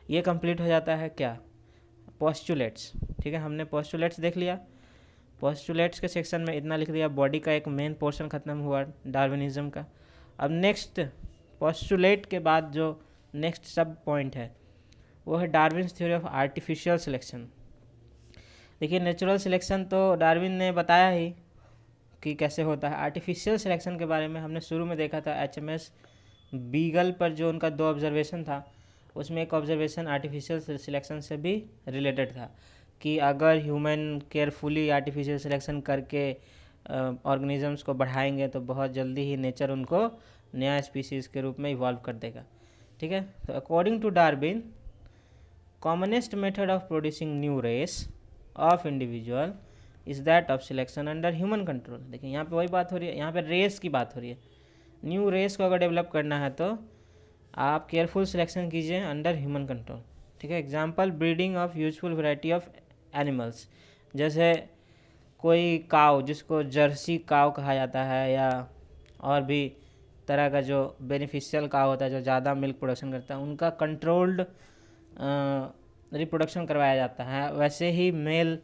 ये कंप्लीट हो जाता है क्या, पोस्टुलेट्स, ठीक है। हमने पोस्टुलेट्स देख लिया। पोस्टुलेट्स के सेक्शन में इतना लिख दिया, बॉडी का एक मेन पोर्शन ख़त्म हुआ डार्विनिज्म का। अब नेक्स्ट पोस्टुलेट के बाद जो नेक्स्ट सब पॉइंट है वो है Darwin's theory of artificial selection. देखिए नेचुरल सिलेक्शन तो डार्विन ने बताया ही कि कैसे होता है। आर्टिफिशियल सिलेक्शन के बारे में हमने शुरू में देखा था HMS बीगल पर, जो उनका 2 ऑब्जर्वेशन था, उसमें एक ऑब्जर्वेशन आर्टिफिशियल सिलेक्शन से भी रिलेटेड था कि अगर ह्यूमन केयरफुली आर्टिफिशियल सिलेक्शन करके ऑर्गेनिजम्स को बढ़ाएंगे तो बहुत जल्दी ही नेचर उनको नया स्पीसीज़ के रूप में इवॉल्व कर देगा, ठीक है। तो according to Darwin, commonest method of producing new race of individual is that of selection under human control. देखिए यहाँ पे वही बात हो रही है, यहाँ पे रेस की बात हो रही है। न्यू रेस को अगर डेवलप करना है तो आप केयरफुल सिलेक्शन कीजिए अंडर ह्यूमन कंट्रोल, ठीक है। Example, breeding of useful variety of animals, जैसे कोई काव जिसको जर्सी काव कहा जाता है, या और भी तरह का जो बेनिफिशियल काव होता है जो ज़्यादा मिल्क प्रोडक्शन करता है, उनका कंट्रोल्ड रिप्रोडक्शन करवाया जाता है। वैसे ही मेल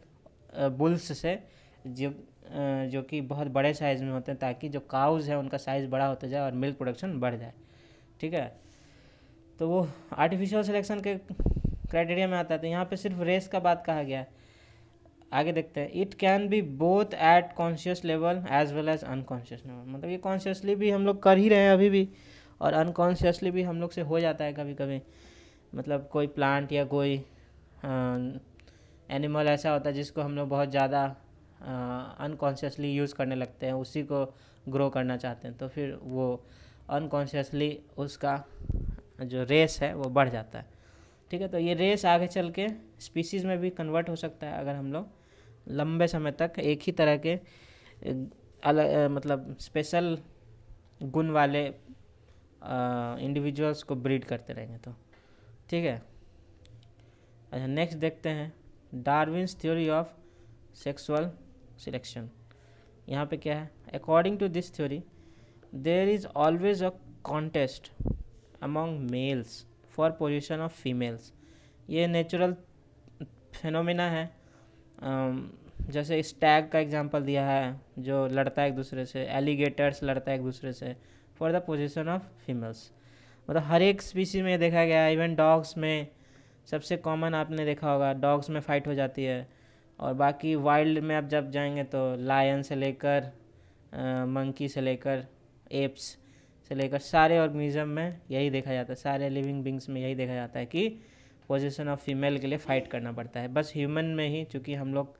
बुल्स से जो कि बहुत बड़े साइज़ में होते हैं, ताकि जो काउज़ है उनका साइज़ बड़ा होता जाए और मिल्क प्रोडक्शन बढ़ जाए, ठीक है। तो वो आर्टिफिशियल सिलेक्शन के क्राइटेरिया में आता है। तो यहाँ पे सिर्फ रेस का बात कहा गया है। आगे देखते हैं, it can be both at conscious level as well as unconscious level. मतलब ये कॉन्शियसली भी हम लोग कर ही रहे हैं अभी भी, और अनकॉन्शियसली भी हम लोग से हो जाता है कभी कभी। मतलब कोई प्लांट या कोई एनिमल ऐसा होता है जिसको हम लोग बहुत ज़्यादा अनकॉन्शियसली यूज़ करने लगते हैं, उसी को ग्रो करना चाहते हैं, तो फिर वो अनकॉन्शियसली उसका जो रेस है वो बढ़ जाता है, ठीक है। तो ये रेस आगे चल के स्पीसीज़ में भी कन्वर्ट हो सकता है अगर हम लोग लंबे समय तक एक ही तरह के अलग मतलब स्पेशल गुण वाले इंडिविजुअल्स को ब्रीड करते रहेंगे। तो ठीक है। अच्छा, नेक्स्ट देखते हैं Darwin's theory of sexual selection. यहाँ पे क्या है, according to this theory there is always a contest among males for position of females. ये नेचुरल फिनोमिना है। जैसे स्टैग का एग्जांपल दिया है, जो लड़ता है एक दूसरे से, एलिगेटर्स लड़ता है एक दूसरे से for the position of females. मतलब हर एक स्पीसी में देखा गया है, इवन डॉग्स में सबसे कॉमन आपने देखा होगा, डॉग्स में फ़ाइट हो जाती है। और बाकी वाइल्ड में आप जब जाएंगे तो लायन से लेकर मंकी से लेकर एप्स से लेकर सारे ऑर्गेनिज्म में यही देखा जाता है, सारे लिविंग बींग्स में यही देखा जाता है कि पोजीशन ऑफ फीमेल के लिए फ़ाइट करना पड़ता है। बस ह्यूमन में ही चूँकि हम लोग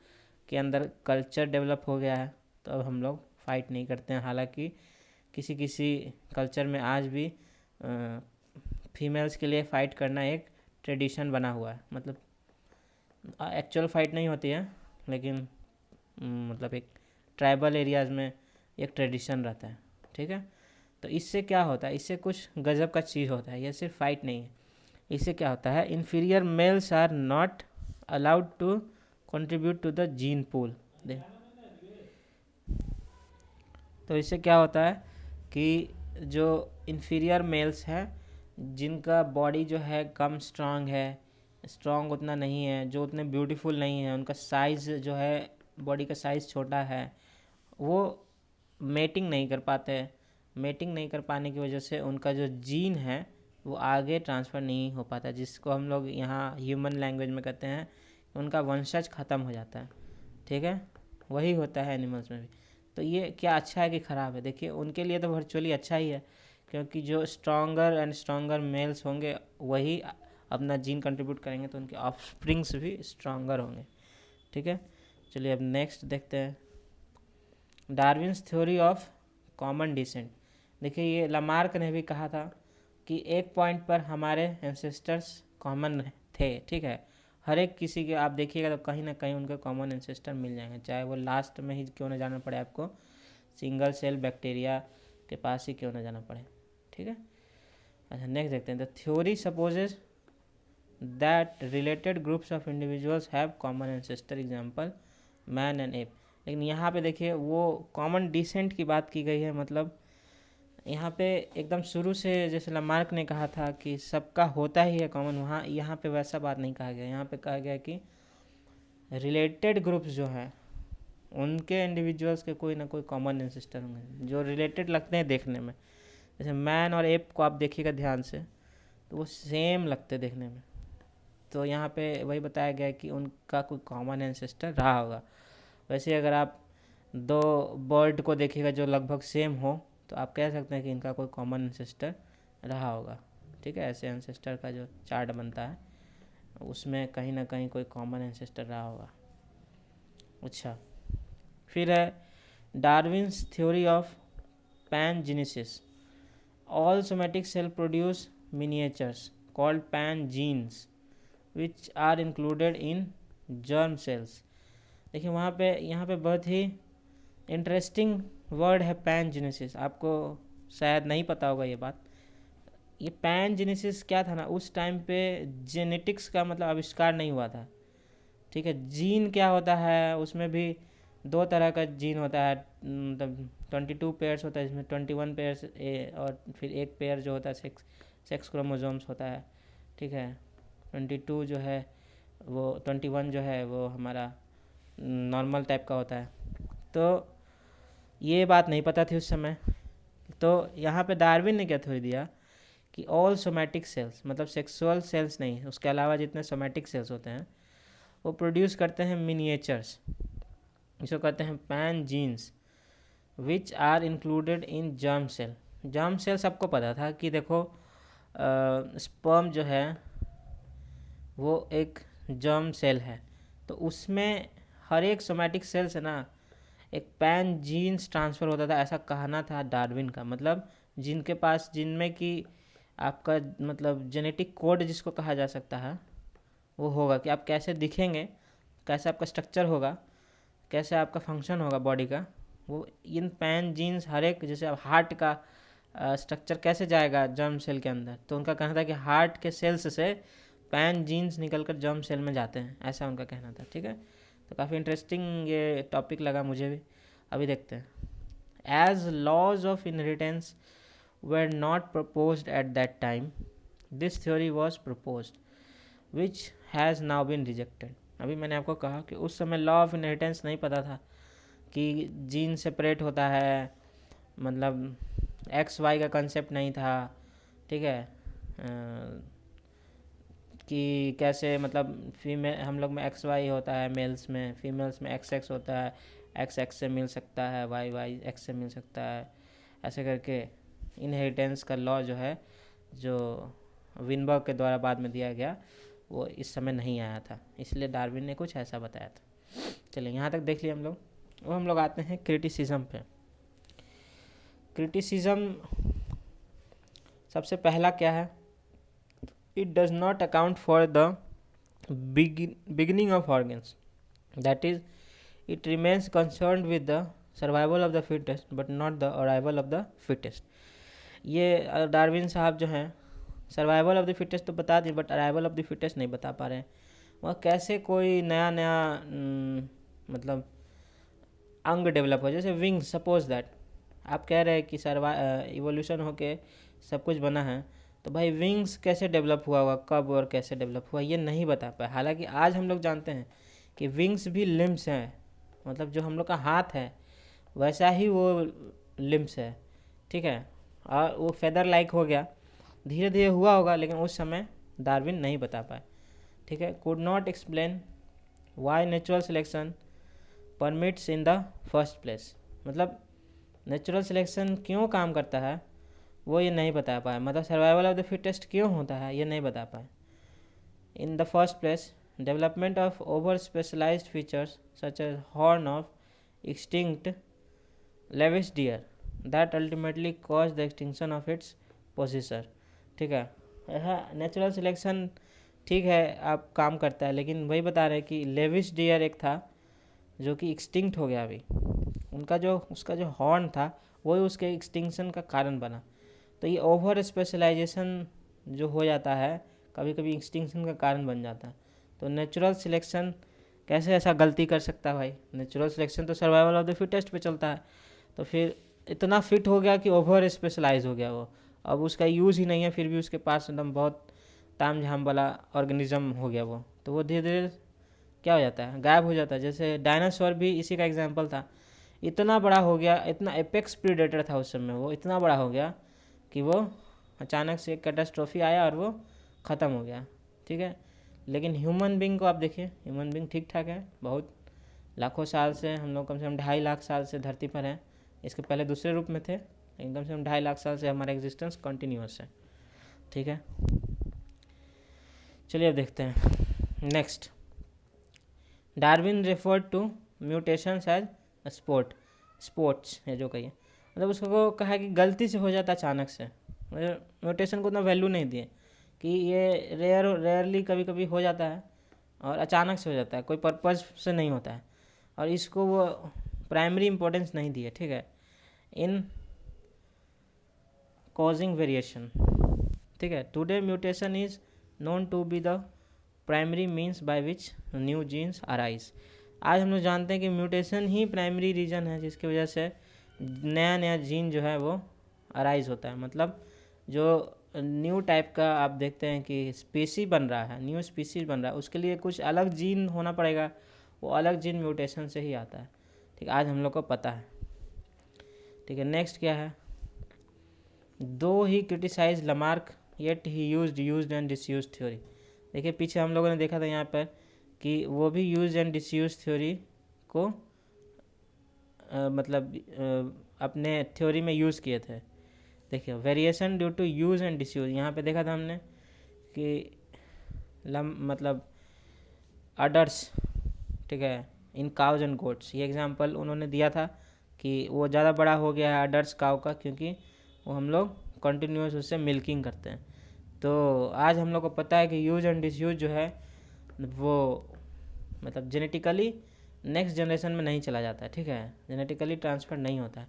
के अंदर कल्चर डेवलप हो गया है तो अब हम लोग फ़ाइट नहीं करते हैं। हालांकि किसी किसी कल्चर में आज भी फीमेल्स के लिए फ़ाइट करना एक ट्रेडिशन बना हुआ है। मतलब एक्चुअल फ़ाइट नहीं होती है, लेकिन मतलब एक ट्राइबल एरियाज़ में एक ट्रेडिशन रहता है। ठीक है। तो इससे क्या होता है, इससे कुछ गजब का चीज़ होता है, यह सिर्फ फाइट नहीं है। इससे क्या होता है, inferior males are not allowed to contribute to the gene pool. तो इससे क्या होता है कि जो इन्फीरियर मेल्स हैं, जिनका बॉडी जो है कम स्ट्रांग है, स्ट्रांग उतना नहीं है, जो उतने ब्यूटीफुल नहीं है, उनका साइज़ जो है बॉडी का साइज़ छोटा है, वो मेटिंग नहीं कर पाते। मेटिंग नहीं कर पाने की वजह से उनका जो जीन है वो आगे ट्रांसफ़र नहीं हो पाता, जिसको हम लोग यहाँ ह्यूमन लैंग्वेज में कहते हैं उनका वंशज ख़त्म हो जाता है। ठीक है। वही होता है एनिमल्स में भी। तो ये क्या अच्छा है कि ख़राब है? देखिए, उनके लिए तो वर्चुअली अच्छा ही है, क्योंकि जो स्ट्रॉन्गर एंड स्ट्रॉन्गर मेल्स होंगे वही अपना जीन कंट्रीब्यूट करेंगे, तो उनके ऑफस्प्रिंग्स भी स्ट्रॉन्गर होंगे। ठीक है। चलिए अब नेक्स्ट देखते हैं Darwin's theory of common descent. देखिए, ये लामार्क ने भी कहा था कि एक पॉइंट पर हमारे एंसेस्टर्स कॉमन थे। ठीक है। हर एक किसी के आप देखिएगा तो कहीं ना कहीं उनके कॉमन एंसेस्टर मिल जाएंगे, चाहे वो लास्ट में ही क्यों ना जाना पड़े आपको, सिंगल सेल बैक्टीरिया के पास ही क्यों ना जाना पड़े। ठीक है। अच्छा, नेक्स्ट देखते हैं the theory spouses that related groups of individuals have common ancestor, example man and app. लेकिन यहाँ पे देखिए वो कॉमन डिसेंट की बात की गई है। मतलब यहाँ पे एकदम शुरू से जैसे लामार्क ने कहा था कि सबका होता ही है कॉमन, वहाँ यहाँ पे वैसा बात नहीं कहा गया। यहाँ पे कहा गया कि रिलेटेड ग्रुप्स जो हैं उनके इंडिविजुअल्स के कोई ना कोई कॉमन एंसेस्टर होंगे जो रिलेटेड लगते हैं देखने में। जैसे मैन और एप को आप देखिएगा ध्यान से तो वो सेम लगते देखने में। तो यहाँ पे वही बताया गया कि उनका कोई कॉमन एंसेस्टर रहा होगा। वैसे अगर आप दो बर्ड को देखिएगा जो लगभग सेम हो तो आप कह सकते हैं कि इनका कोई कॉमन एंसेस्टर रहा होगा। ठीक है। ऐसे एंसेस्टर का जो चार्ट बनता है उसमें कहीं ना कहीं कोई कॉमन एंसेस्टर रहा होगा। अच्छा, फिर है Darwin's theory of pangenesis. All somatic cell produce miniatures called pangenes which are included in germ cells. देखिए वहाँ पे यहाँ पे बहुत ही इंटरेस्टिंग वर्ड है पैनजेनेसिस। आपको शायद नहीं पता होगा ये बात। ये पैनजेनेसिस क्या था ना, उस टाइम पे जेनेटिक्स का मतलब आविष्कार नहीं हुआ था। ठीक है। जीन क्या होता है, उसमें भी दो तरह का जीन होता है, मतलब 22 पेयर्स होता है, इसमें 21 पेयर्स और फिर एक पेयर जो होता है सेक्स क्रोमोसोम्स होता है। ठीक है। 22 जो है वो 21 जो है वो हमारा नॉर्मल टाइप का होता है। तो ये बात नहीं पता थी उस समय। तो यहाँ पे डार्विन ने क्या थ्योरी दिया कि ऑल सोमैटिक सेल्स, मतलब सेक्सुअल सेल्स नहीं, उसके अलावा जितने सोमैटिक सेल्स होते हैं वो प्रोड्यूस करते हैं मिनिएचर्स, इसको कहते हैं pangenes which are included in germ cell. Germ cell सबको पता था कि देखो स्पर्म जो है वो एक जर्म सेल है, तो उसमें हर एक सोमैटिक सेल से ना एक पैन जीन्स ट्रांसफ़र होता था, ऐसा कहना था डार्विन का। मतलब जिनके पास, जिनमें कि आपका मतलब जेनेटिक कोड जिसको कहा जा सकता है वो होगा कि आप कैसे दिखेंगे, कैसे आपका स्ट्रक्चर होगा, कैसे आपका फंक्शन होगा बॉडी का, वो इन पैन जीन्स हर एक, जैसे अब हार्ट का स्ट्रक्चर कैसे जाएगा जर्म सेल के अंदर, तो उनका कहना था कि हार्ट के सेल्स से पैन जीन्स निकलकर जर्म सेल में जाते हैं, ऐसा उनका कहना था। ठीक है, तो काफ़ी इंटरेस्टिंग ये टॉपिक लगा मुझे भी। अभी देखते हैं। As laws of inheritance were not proposed at that time, this theory was proposed, which has now been rejected. अभी मैंने आपको कहा कि उस समय लॉ ऑफ इनहेरिटेंस नहीं पता था कि जीन सेपरेट होता है, मतलब एक्स वाई का कंसेप्ट नहीं था। ठीक है, कि कैसे मतलब फीमेल हम लोग में एक्स वाई होता है मेल्स में, फीमेल्स में एक्स एक्स होता है, एक्स एक्स से मिल सकता है, वाई वाई एक्स से मिल सकता है, ऐसे करके इनहेरिटेंस का लॉ जो है, जो विनबर्ग के द्वारा बाद में दिया गया, वो इस समय नहीं आया था, इसलिए डार्विन ने कुछ ऐसा बताया था। चलिए यहाँ तक देख लिए हम लोग। अब हम लोग आते हैं क्रिटिसिज्म पे। क्रिटिसिज्म सबसे पहला क्या है? It does not account for the beginning of organs, that is it remains concerned with the survival of the fittest but not the arrival of the fittest. ये डार्विन साहब जो हैं सर्वाइवल ऑफ द फिटेस्ट तो बता दें, but arrival of the fittest नहीं बता पा रहे हैं। वह कैसे कोई नया नया मतलब अंग डेवलप हो, जैसे विंग्स, सपोज दैट आप कह रहे हैं कि इवोल्यूशन होके सब कुछ बना है, तो भाई विंग्स कैसे डेवलप हुआ होगा, कब और कैसे डेवलप हुआ, ये नहीं बता पाए। हालांकि आज हम लोग जानते हैं कि विंग्स भी लिम्स हैं, मतलब जो हम लोग का हाथ है वैसा ही वो लिम्स है। ठीक है, और वो फेदर लाइक हो गया, धीरे धीरे हुआ होगा, लेकिन उस समय डार्विन नहीं बता पाए। ठीक है, could not explain why natural selection permits in the first place, मतलब नेचुरल सिलेक्शन क्यों काम करता है वो ये नहीं बता पाए, मतलब सर्वाइवल ऑफ द फिटेस्ट क्यों होता है ये नहीं बता पाए। In the first place development of over specialized features such as horn of extinct Lewis deer that ultimately cause the extinction of its possessor. ठीक है, नेचुरल सिलेक्शन ठीक है आप काम करता है, लेकिन वही बता रहे हैं कि लेविस डियर एक था जो कि एक्सटिंक्ट हो गया अभी, उसका जो हॉर्न था वही उसके एक्सटिंक्शन का कारण बना। तो ये ओवर स्पेशलाइजेशन जो हो जाता है कभी कभी एक्सटिंक्शन का कारण बन जाता है। तो नेचुरल सिलेक्शन कैसे ऐसा गलती कर सकता है भाई? नेचुरल सिलेक्शन तो सर्वाइवल ऑफ द फिटेस्ट पे चलता है, तो फिर इतना फिट हो गया कि ओवर स्पेशलाइज हो गया वो, अब उसका यूज़ ही नहीं है, फिर भी उसके पास एकदम बहुत ताम झाम वाला ऑर्गेनिज्म हो गया वो, तो वो धीरे धीरे क्या हो जाता है, गायब हो जाता है। जैसे डायनासोर भी इसी का एग्जाम्पल था, इतना बड़ा हो गया, इतना एपेक्स प्रीडेटर था उस समय, वो इतना बड़ा हो गया कि वो अचानक से एक कैटास्ट्रोफी आया और वो ख़त्म हो गया। ठीक है, लेकिन ह्यूमन बींग को आप देखिए, ह्यूमन बींग ठीक ठाक है, बहुत लाखों साल से हम लोग कम से कम 2.5 लाख साल से धरती पर हैं, इसके पहले दूसरे रूप में थे, लेकिन कम से कम 2.5 लाख साल से हमारा एग्जिस्टेंस कंटिन्यूअस है। ठीक है, चलिए अब देखते हैं next. Darwin referred to mutations as sports है जो कहिए, मतलब उसको कहा कि गलती से हो जाता अचानक से, मतलब म्यूटेशन को उतना वैल्यू नहीं दिए कि ये रेयरली कभी कभी हो जाता है और अचानक से हो जाता है, कोई पर्पज़ से नहीं होता है, और इसको वो प्राइमरी इम्पोर्टेंस नहीं दिए। ठीक है, इन कॉजिंग वेरिएशन। ठीक है, today mutation is known to be the primary means by which new genes arise. आज हम लोग जानते हैं कि म्यूटेशन ही प्राइमरी रीजन है जिसकी वजह से नया नया जीन जो है वो अराइज होता है, मतलब जो न्यू टाइप का आप देखते हैं कि स्पीसी बन रहा है, न्यू स्पीसीज बन रहा है, उसके लिए कुछ अलग जीन होना पड़ेगा, वो अलग जीन म्यूटेशन से ही आता है। ठीक है, आज हम लोग को पता है। ठीक है, नेक्स्ट क्या है? Though he criticise Lamarck yet he used and disuse theory. देखिए पीछे हम लोगों ने देखा था यहाँ पर कि वो भी यूज एंड डिसयूज थ्योरी को अपने थ्योरी में यूज़ किए थे। देखिए variation due to use and disuse, यहाँ पे देखा था हमने कि मतलब अडर्स, ठीक है, इन काउज एंड गोट्स, ये एग्जांपल उन्होंने दिया था कि वो ज़्यादा बड़ा हो गया है अडर्स काउ का, क्योंकि वो हम लोग कंटिन्यूस उससे मिल्किंग करते हैं। तो आज हम लोग को पता है कि यूज एंड डिसयूज जो है वो मतलब जेनेटिकली नेक्स्ट जनरेशन में नहीं चला जाता है, ठीक है, जेनेटिकली ट्रांसफर नहीं होता है,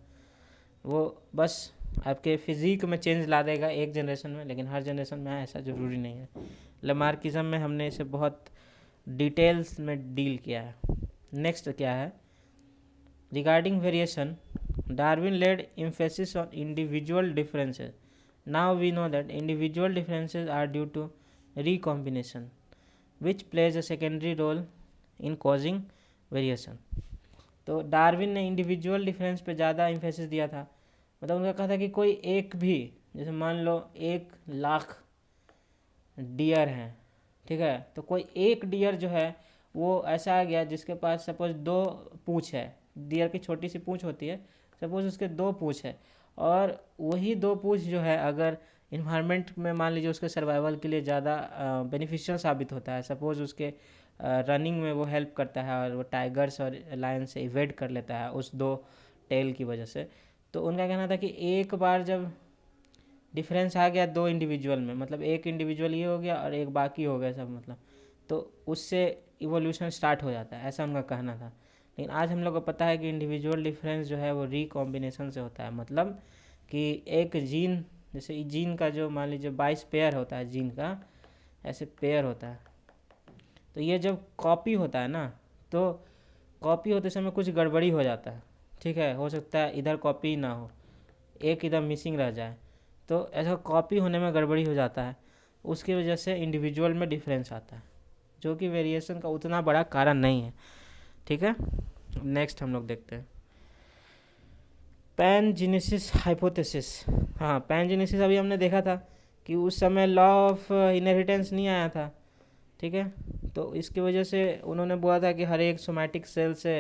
वो बस आपके फिजिक में चेंज ला देगा एक जनरेशन में, लेकिन हर जनरेशन में ऐसा ज़रूरी नहीं है। लमार्किज्म में हमने इसे बहुत डिटेल्स में डील किया है। नेक्स्ट क्या है, regarding variation Darwin laid emphasis on individual differences. Now we know that individual differences are due to recombination, which plays a secondary role in causing variation. तो डार्विन ने इंडिविजुअल डिफरेंस पे ज़्यादा emphasis दिया था, मतलब उनका कहा था कि कोई एक भी, जैसे मान लो 1,00,000 डियर हैं, ठीक है, तो कोई एक डियर जो है वो ऐसा आ गया जिसके पास सपोज 2 पूँछ है, डियर की छोटी सी पूँछ होती है, सपोज उसके 2 पूँछ है, और वही 2 पूँछ जो है अगर इन्वायरमेंट में मान लीजिए उसके सर्वाइवल के लिए ज़्यादा बेनिफिशियल साबित होता है, सपोज उसके रनिंग में वो हेल्प करता है और वो टाइगर्स और लायन से इवेड कर लेता है उस 2 टेल की वजह से, तो उनका कहना था कि एक बार जब डिफरेंस आ गया 2 इंडिविजुअल में, मतलब एक इंडिविजुअल ये हो गया और एक बाकी हो गया सब, मतलब तो उससे इवोल्यूशन स्टार्ट हो जाता है, ऐसा उनका कहना था। लेकिन आज हम लोग को पता है कि इंडिविजुअल डिफरेंस जो है वो रिकॉम्बिनेशन से होता है, मतलब कि एक जीन, जैसे जीन का जो मान लीजिए 22 पेयर होता है जीन का, ऐसे पेयर होता है, तो ये जब कॉपी होता है ना, तो कॉपी होते समय कुछ गड़बड़ी हो जाता है, ठीक है, हो सकता है इधर कॉपी ना हो, एक इधर मिसिंग रह जाए, तो ऐसा कॉपी होने में गड़बड़ी हो जाता है, उसकी वजह से इंडिविजुअल में डिफरेंस आता है, जो कि वेरिएशन का उतना बड़ा कारण नहीं है, ठीक है। नेक्स्ट हम लोग देखते हैं पैनजेनेसिस हाइपोथेसिस। हाँ, पैनजेनेसिस अभी हमने देखा था कि उस समय लॉ ऑफ इनहेरिटेंस नहीं आया था, ठीक है, तो इसकी वजह से उन्होंने बोला था कि हर एक सोमैटिक सेल से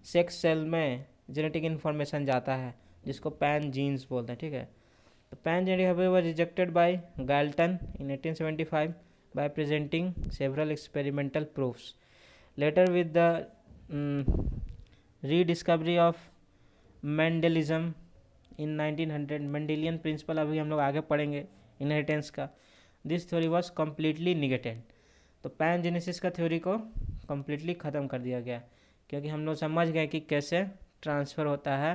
सेक्स सेल में जेनेटिक इन्फॉर्मेशन जाता है, जिसको पैन जीन्स बोलते हैं, ठीक है। तो pan genetic hypothesis rejected by Galton in 1875 by presenting several experimental proofs. Later, with the rediscovery of Mendelism in 1900, Mendelian principle अभी हम लोग आगे पढ़ेंगे इनहेरिटेंस का, this theory was completely negated. तो पैनजेनेसिस का थ्योरी को कम्प्लीटली ख़त्म कर दिया गया, क्योंकि हम लोग समझ गए कि कैसे ट्रांसफ़र होता है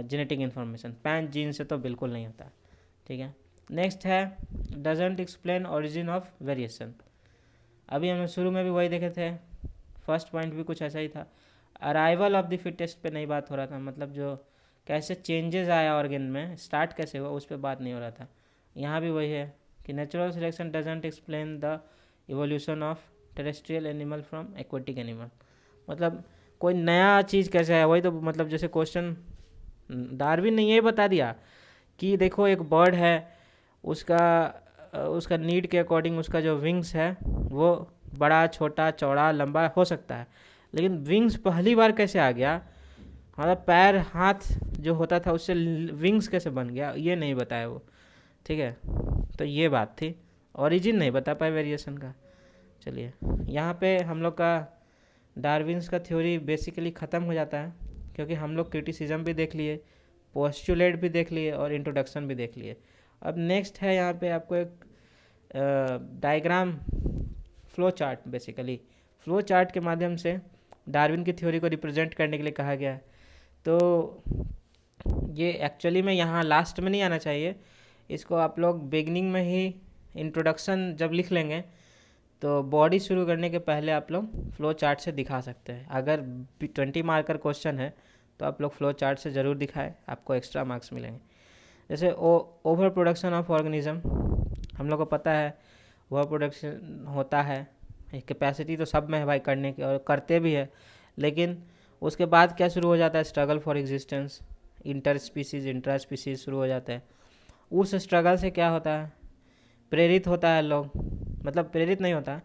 जेनेटिक इन्फॉर्मेशन, पैन जीन से तो बिल्कुल नहीं होता, ठीक है। नेक्स्ट है doesn't explain origin of variation. अभी हम शुरू में भी वही देखे थे, फर्स्ट पॉइंट भी कुछ ऐसा ही था, अराइवल ऑफ द फिटेस्ट पे नहीं बात हो रहा था, मतलब जो कैसे चेंजेस आया ऑर्गन में, स्टार्ट कैसे हुआ उस पर बात नहीं हो रहा था। यहाँ भी वही है कि natural selection doesn't explain the evolution of terrestrial animal from aquatic animal, मतलब कोई नया चीज़ कैसे है, वही तो, मतलब जैसे क्वेश्चन डार्विन ने ये बता दिया कि देखो एक बर्ड है, उसका नीड के अकॉर्डिंग उसका जो विंग्स है वो बड़ा छोटा चौड़ा लंबा हो सकता है, लेकिन विंग्स पहली बार कैसे आ गया, मतलब पैर हाथ जो होता था उससे विंग्स कैसे बन गया, ये नहीं बताया वो, ठीक है। तो ये बात थी, ओरिजिन नहीं बता पाए वेरिएशन का। चलिए यहाँ पे हम लोग का डार्विन्स का थ्योरी बेसिकली ख़त्म हो जाता है, क्योंकि हम लोग क्रिटिसिज्म भी देख लिए, पोस्टुलेट भी देख लिए और इंट्रोडक्शन भी देख लिए। अब नेक्स्ट है यहाँ पे आपको एक diagram flow chart, basically flow chart के माध्यम से डार्विन की थ्योरी को रिप्रेजेंट करने के लिए कहा गया है। तो ये एक्चुअली में यहाँ लास्ट में नहीं आना चाहिए, इसको आप लोग बिगनिंग में ही इंट्रोडक्शन जब लिख लेंगे तो बॉडी शुरू करने के पहले आप लोग फ्लो चार्ट से दिखा सकते हैं। अगर 20 मार्कर क्वेश्चन है तो आप लोग फ्लो चार्ट से ज़रूर दिखाएं, आपको एक्स्ट्रा मार्क्स मिलेंगे। जैसे ओवर प्रोडक्शन ऑफ ऑर्गेनिज्म, हम लोग को पता है ओवर प्रोडक्शन होता है, कैपेसिटी तो सब में है भाई करने की, और करते भी है, लेकिन उसके बाद क्या शुरू हो जाता है, struggle for existence, inter species intra species शुरू हो जाता है। उस स्ट्रगल से क्या होता है, प्रेरित होता है लोग, मतलब प्रेरित नहीं होता,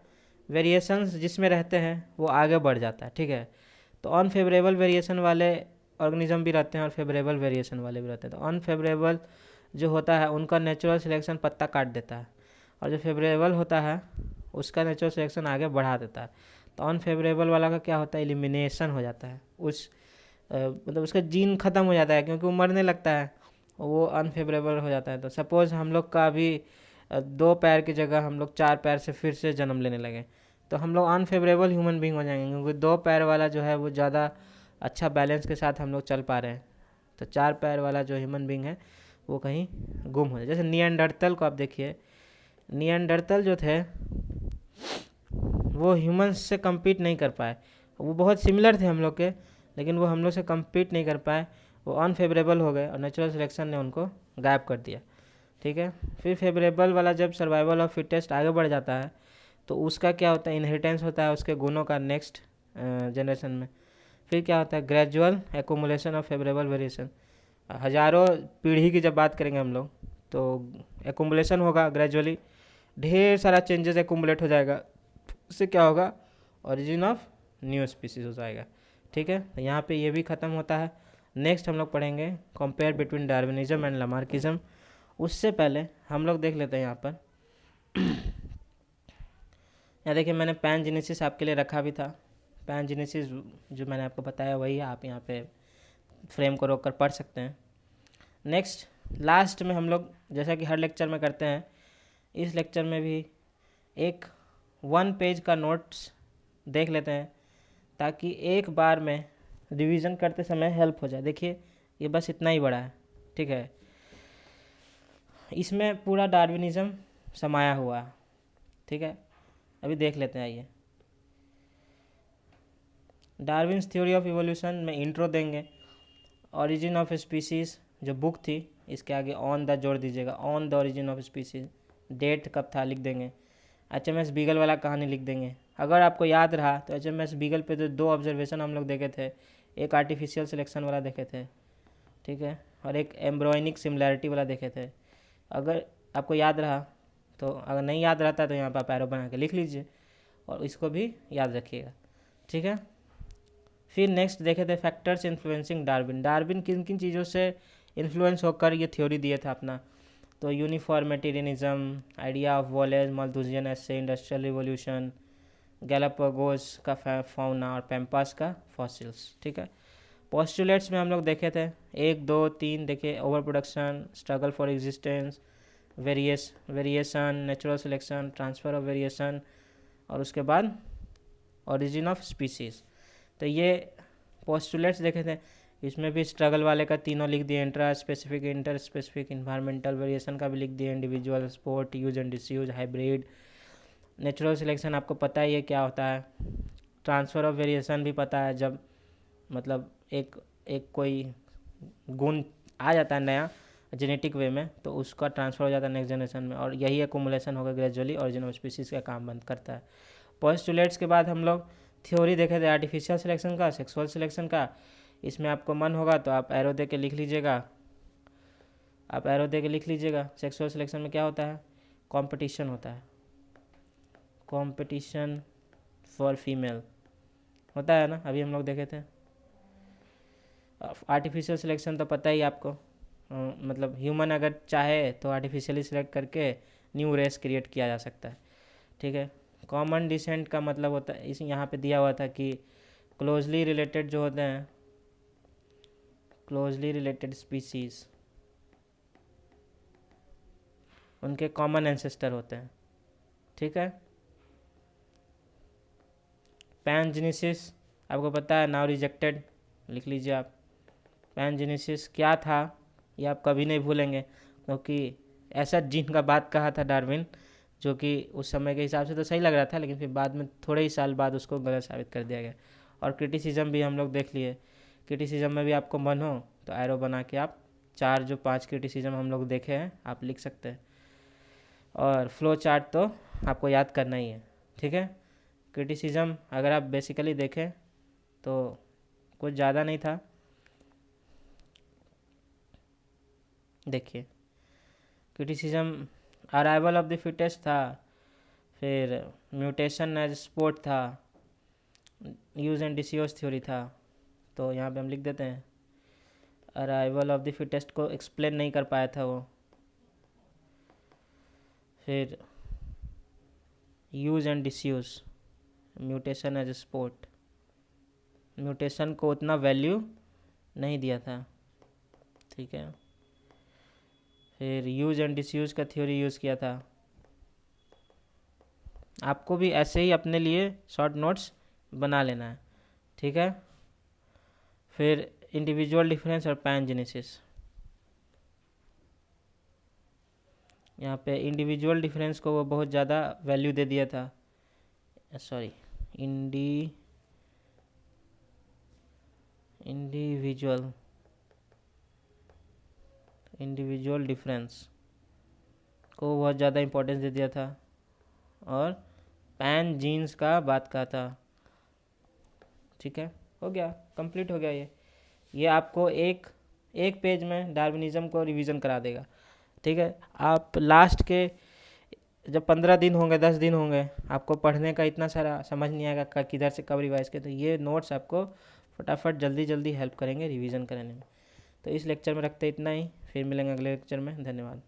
वेरिएशंस जिसमें रहते हैं वो आगे बढ़ जाता है, ठीक है। तो अनफेवरेबल वेरिएशन वाले ऑर्गेनिज्म भी रहते हैं और फेवरेबल वेरिएशन वाले भी रहते हैं। तो अनफेवरेबल जो होता है उनका नेचुरल सिलेक्शन पत्ता काट देता है, और जो फेवरेबल होता है उसका नेचुरल सिलेक्शन आगे बढ़ा देता है। तो अनफेवरेबल वाला का क्या होता है, एलिमिनेशन हो जाता है, मतलब उसका जीन ख़त्म हो जाता है, क्योंकि वो मरने लगता है, वो अनफेवरेबल हो जाता है। तो सपोज़ हम लोग का अभी 2 पैर की जगह हम लोग 4 पैर से फिर से जन्म लेने लगे, तो हम लोग अनफेवरेबल ह्यूमन बींग हो जाएंगे, क्योंकि 2 पैर वाला जो है वो ज़्यादा अच्छा बैलेंस के साथ हम लोग चल पा रहे हैं। तो 4 पैर वाला जो ह्यूमन बींग है वो कहीं गुम हो जाए। जैसे निएंडरतल को आप देखिए, निएंडरतल जो थे वो ह्यूमंस से कम्पीट नहीं कर पाए। वो बहुत सिमिलर थे हम लोग के, लेकिन वो हम लोग से कम्पीट नहीं कर पाए, वो अनफेवरेबल हो गए और नेचुरल सिलेक्शन ने उनको गायब कर दिया। ठीक है। फिर फेवरेबल वाला जब सर्वाइवल ऑफ फिटेस्ट आगे बढ़ जाता है तो उसका क्या होता है, इनहेरिटेंस होता है उसके गुणों का नेक्स्ट जनरेशन में। फिर क्या होता है, gradual accumulation of favourable variation. हज़ारों पीढ़ी की जब बात करेंगे हम लोग तो एकुमुलेशन होगा, ग्रेजुअली ढेर सारा चेंजेस एकुमुलेट हो जाएगा, उससे क्या होगा, ओरिजिन ऑफ न्यू स्पीसीज हो जाएगा। ठीक है। तो यहाँ पे ये भी ख़त्म होता है। नेक्स्ट हम लोग पढ़ेंगे compare between Darwinism and Lamarckism. उससे पहले हम लोग देख लेते हैं यहाँ पर यहाँ देखिए मैंने पैनजेनेसिस आपके लिए रखा भी था। पैनजेनेसिस जो मैंने आपको बताया वही है, आप यहाँ पे फ्रेम को रोक कर पढ़ सकते हैं। नेक्स्ट लास्ट में हम लोग जैसा कि हर लेक्चर में करते हैं, इस लेक्चर में भी एक 1 पेज का नोट्स देख लेते हैं ताकि एक बार में रिवीजन करते समय हेल्प हो जाए। देखिए ये बस इतना ही बड़ा है। ठीक है। इसमें पूरा डार्विनिज्म समाया हुआ है। ठीक है। अभी देख लेते हैं। आइए, डार्विन्स थ्योरी ऑफ इवोल्यूशन में इंट्रो देंगे। ओरिजिन ऑफ स्पीसीज़ जो बुक थी इसके आगे ऑन द जोड़ दीजिएगा, on the origin of species, date कब था लिख देंगे। HMS बीगल वाला कहानी लिख देंगे। अगर आपको याद रहा तो HMS बीगल पे तो 2 ऑब्जर्वेशन हम लोग देखे थे, एक आर्टिफिशियल सिलेक्शन वाला देखे थे, ठीक है, और एक एम्ब्रॉयनिक सिमिलैरिटी वाला देखे थे। अगर आपको याद रहा तो, अगर नहीं याद रहता तो यहाँ पर आप एरो बना के लिख लीजिए और इसको भी याद रखिएगा। ठीक है। फिर नेक्स्ट देखे थे फैक्टर्स इन्फ्लुएंसिंग डार्विन। डार्विन किन किन चीज़ों से इन्फ्लुएंस होकर ये थ्योरी दिया था अपना, तो uniformitarianism, idea of Wallace, Malthusian essay, industrial revolution, Galapagos का फाउना और पैम्पास का फॉसिल्स। ठीक है। पोस्टुलेट्स में हम लोग देखे थे 1 2 3 देखे, over production, struggle for existence, variation, natural selection, transfer of variation और उसके बाद ओरिजिन ऑफ स्पीसीज़। तो ये पोस्टुलेट्स देखे थे। इसमें भी स्ट्रगल वाले का तीनों लिख दिए, intra specific, inter specific, environmental variation का भी लिख दिए, individual, sport, use and disuse, hybrid. Natural selection आपको पता ही है क्या होता है। ट्रांसफ़र ऑफ वेरिएशन भी पता है, जब मतलब एक कोई गुण आ जाता है नया जेनेटिक वे में तो उसका ट्रांसफ़र हो जाता है नेक्स्ट जनरेशन में, और यही एक्युमुलेशन होकर ग्रेजुअली ओरिजिन ऑफ स्पीसीज़ का काम बंद करता है। पोस्टुलेट्स के बाद हम लोग थ्योरी देखे थे आर्टिफिशियल सिलेक्शन का, सेक्सुअल सिलेक्शन का। इसमें आपको मन होगा तो आप एरो दे के लिख लीजिएगा, आप एरो दे के लिख लीजिएगा। सेक्सुअल सिलेक्शन में क्या होता है, कंपटीशन होता है, कंपटीशन फॉर फीमेल होता है ना, अभी हम लोग देखे थे। आर्टिफिशियल सिलेक्शन तो पता ही आपको, मतलब ह्यूमन अगर चाहे तो आर्टिफिशियली सिलेक्ट करके न्यू रेस क्रिएट किया जा सकता है। ठीक है। कॉमन डिसेंट का मतलब होता है, इस यहाँ पे दिया हुआ था कि क्लोजली रिलेटेड जो होते हैं, क्लोजली रिलेटेड स्पीसीज उनके कॉमन एंसेस्टर होते हैं। ठीक है। पैनजेनेसिस आपको पता है, नाउ रिजेक्टेड लिख लीजिए आप। पैनजेनेसिस क्या था ये आप कभी नहीं भूलेंगे, क्योंकि ऐसा जीन का बात कहा था डार्विन जो कि उस समय के हिसाब से तो सही लग रहा था, लेकिन फिर बाद में थोड़े ही साल बाद उसको गलत साबित कर दिया गया। और क्रिटिसिज्म भी हम लोग देख लिए। क्रिटिसिज्म में भी आपको मन हो तो एरो बना के आप 4 जो 5 क्रिटिसिज्म हम लोग देखे हैं आप लिख सकते हैं। और फ्लो चार्ट तो आपको याद करना ही है। ठीक है। क्रिटिसिज्म अगर आप बेसिकली देखें तो कुछ ज़्यादा नहीं था। देखिए criticism arrival of the fittest था, फिर म्यूटेशन एज स्पोर्ट था, यूज एंड डिसयूज थ्योरी था। तो यहाँ पे हम लिख देते हैं अराइवल ऑफ द फिटेस्ट को एक्सप्लेन नहीं कर पाया था वो। फिर use and disuse, mutation as sport, mutation को उतना वैल्यू नहीं दिया था। ठीक है। फिर यूज एंड डिसयूज का थ्योरी यूज़ किया था। आपको भी ऐसे ही अपने लिए शॉर्ट नोट्स बना लेना है, ठीक है। फिर इंडिविजुअल डिफरेंस और पैनजेनेसिस। यहाँ पे इंडिविजुअल डिफरेंस को वो बहुत ज़्यादा वैल्यू दे दिया था, सॉरी, इंडिविजुअल डिफरेंस को बहुत ज़्यादा इम्पोर्टेंस दे दिया था, और पैन जीन्स का बात कहा था, ठीक है। हो गया, कंप्लीट हो गया ये आपको एक पेज में डार्विनिज्म को रिवीजन करा देगा, ठीक है। आप लास्ट के जब 15 दिन होंगे, 10 दिन होंगे, आपको पढ़ने का इतना सारा समझ नहीं आएगा किधर से कब रिवाइज के, तो ये नोट्स आपको फटाफट जल्दी जल्दी हेल्प करेंगे रिवीजन करने में। तो इस लेक्चर में रखते इतना ही, फिर मिलेंगे अगले लेक्चर में। धन्यवाद।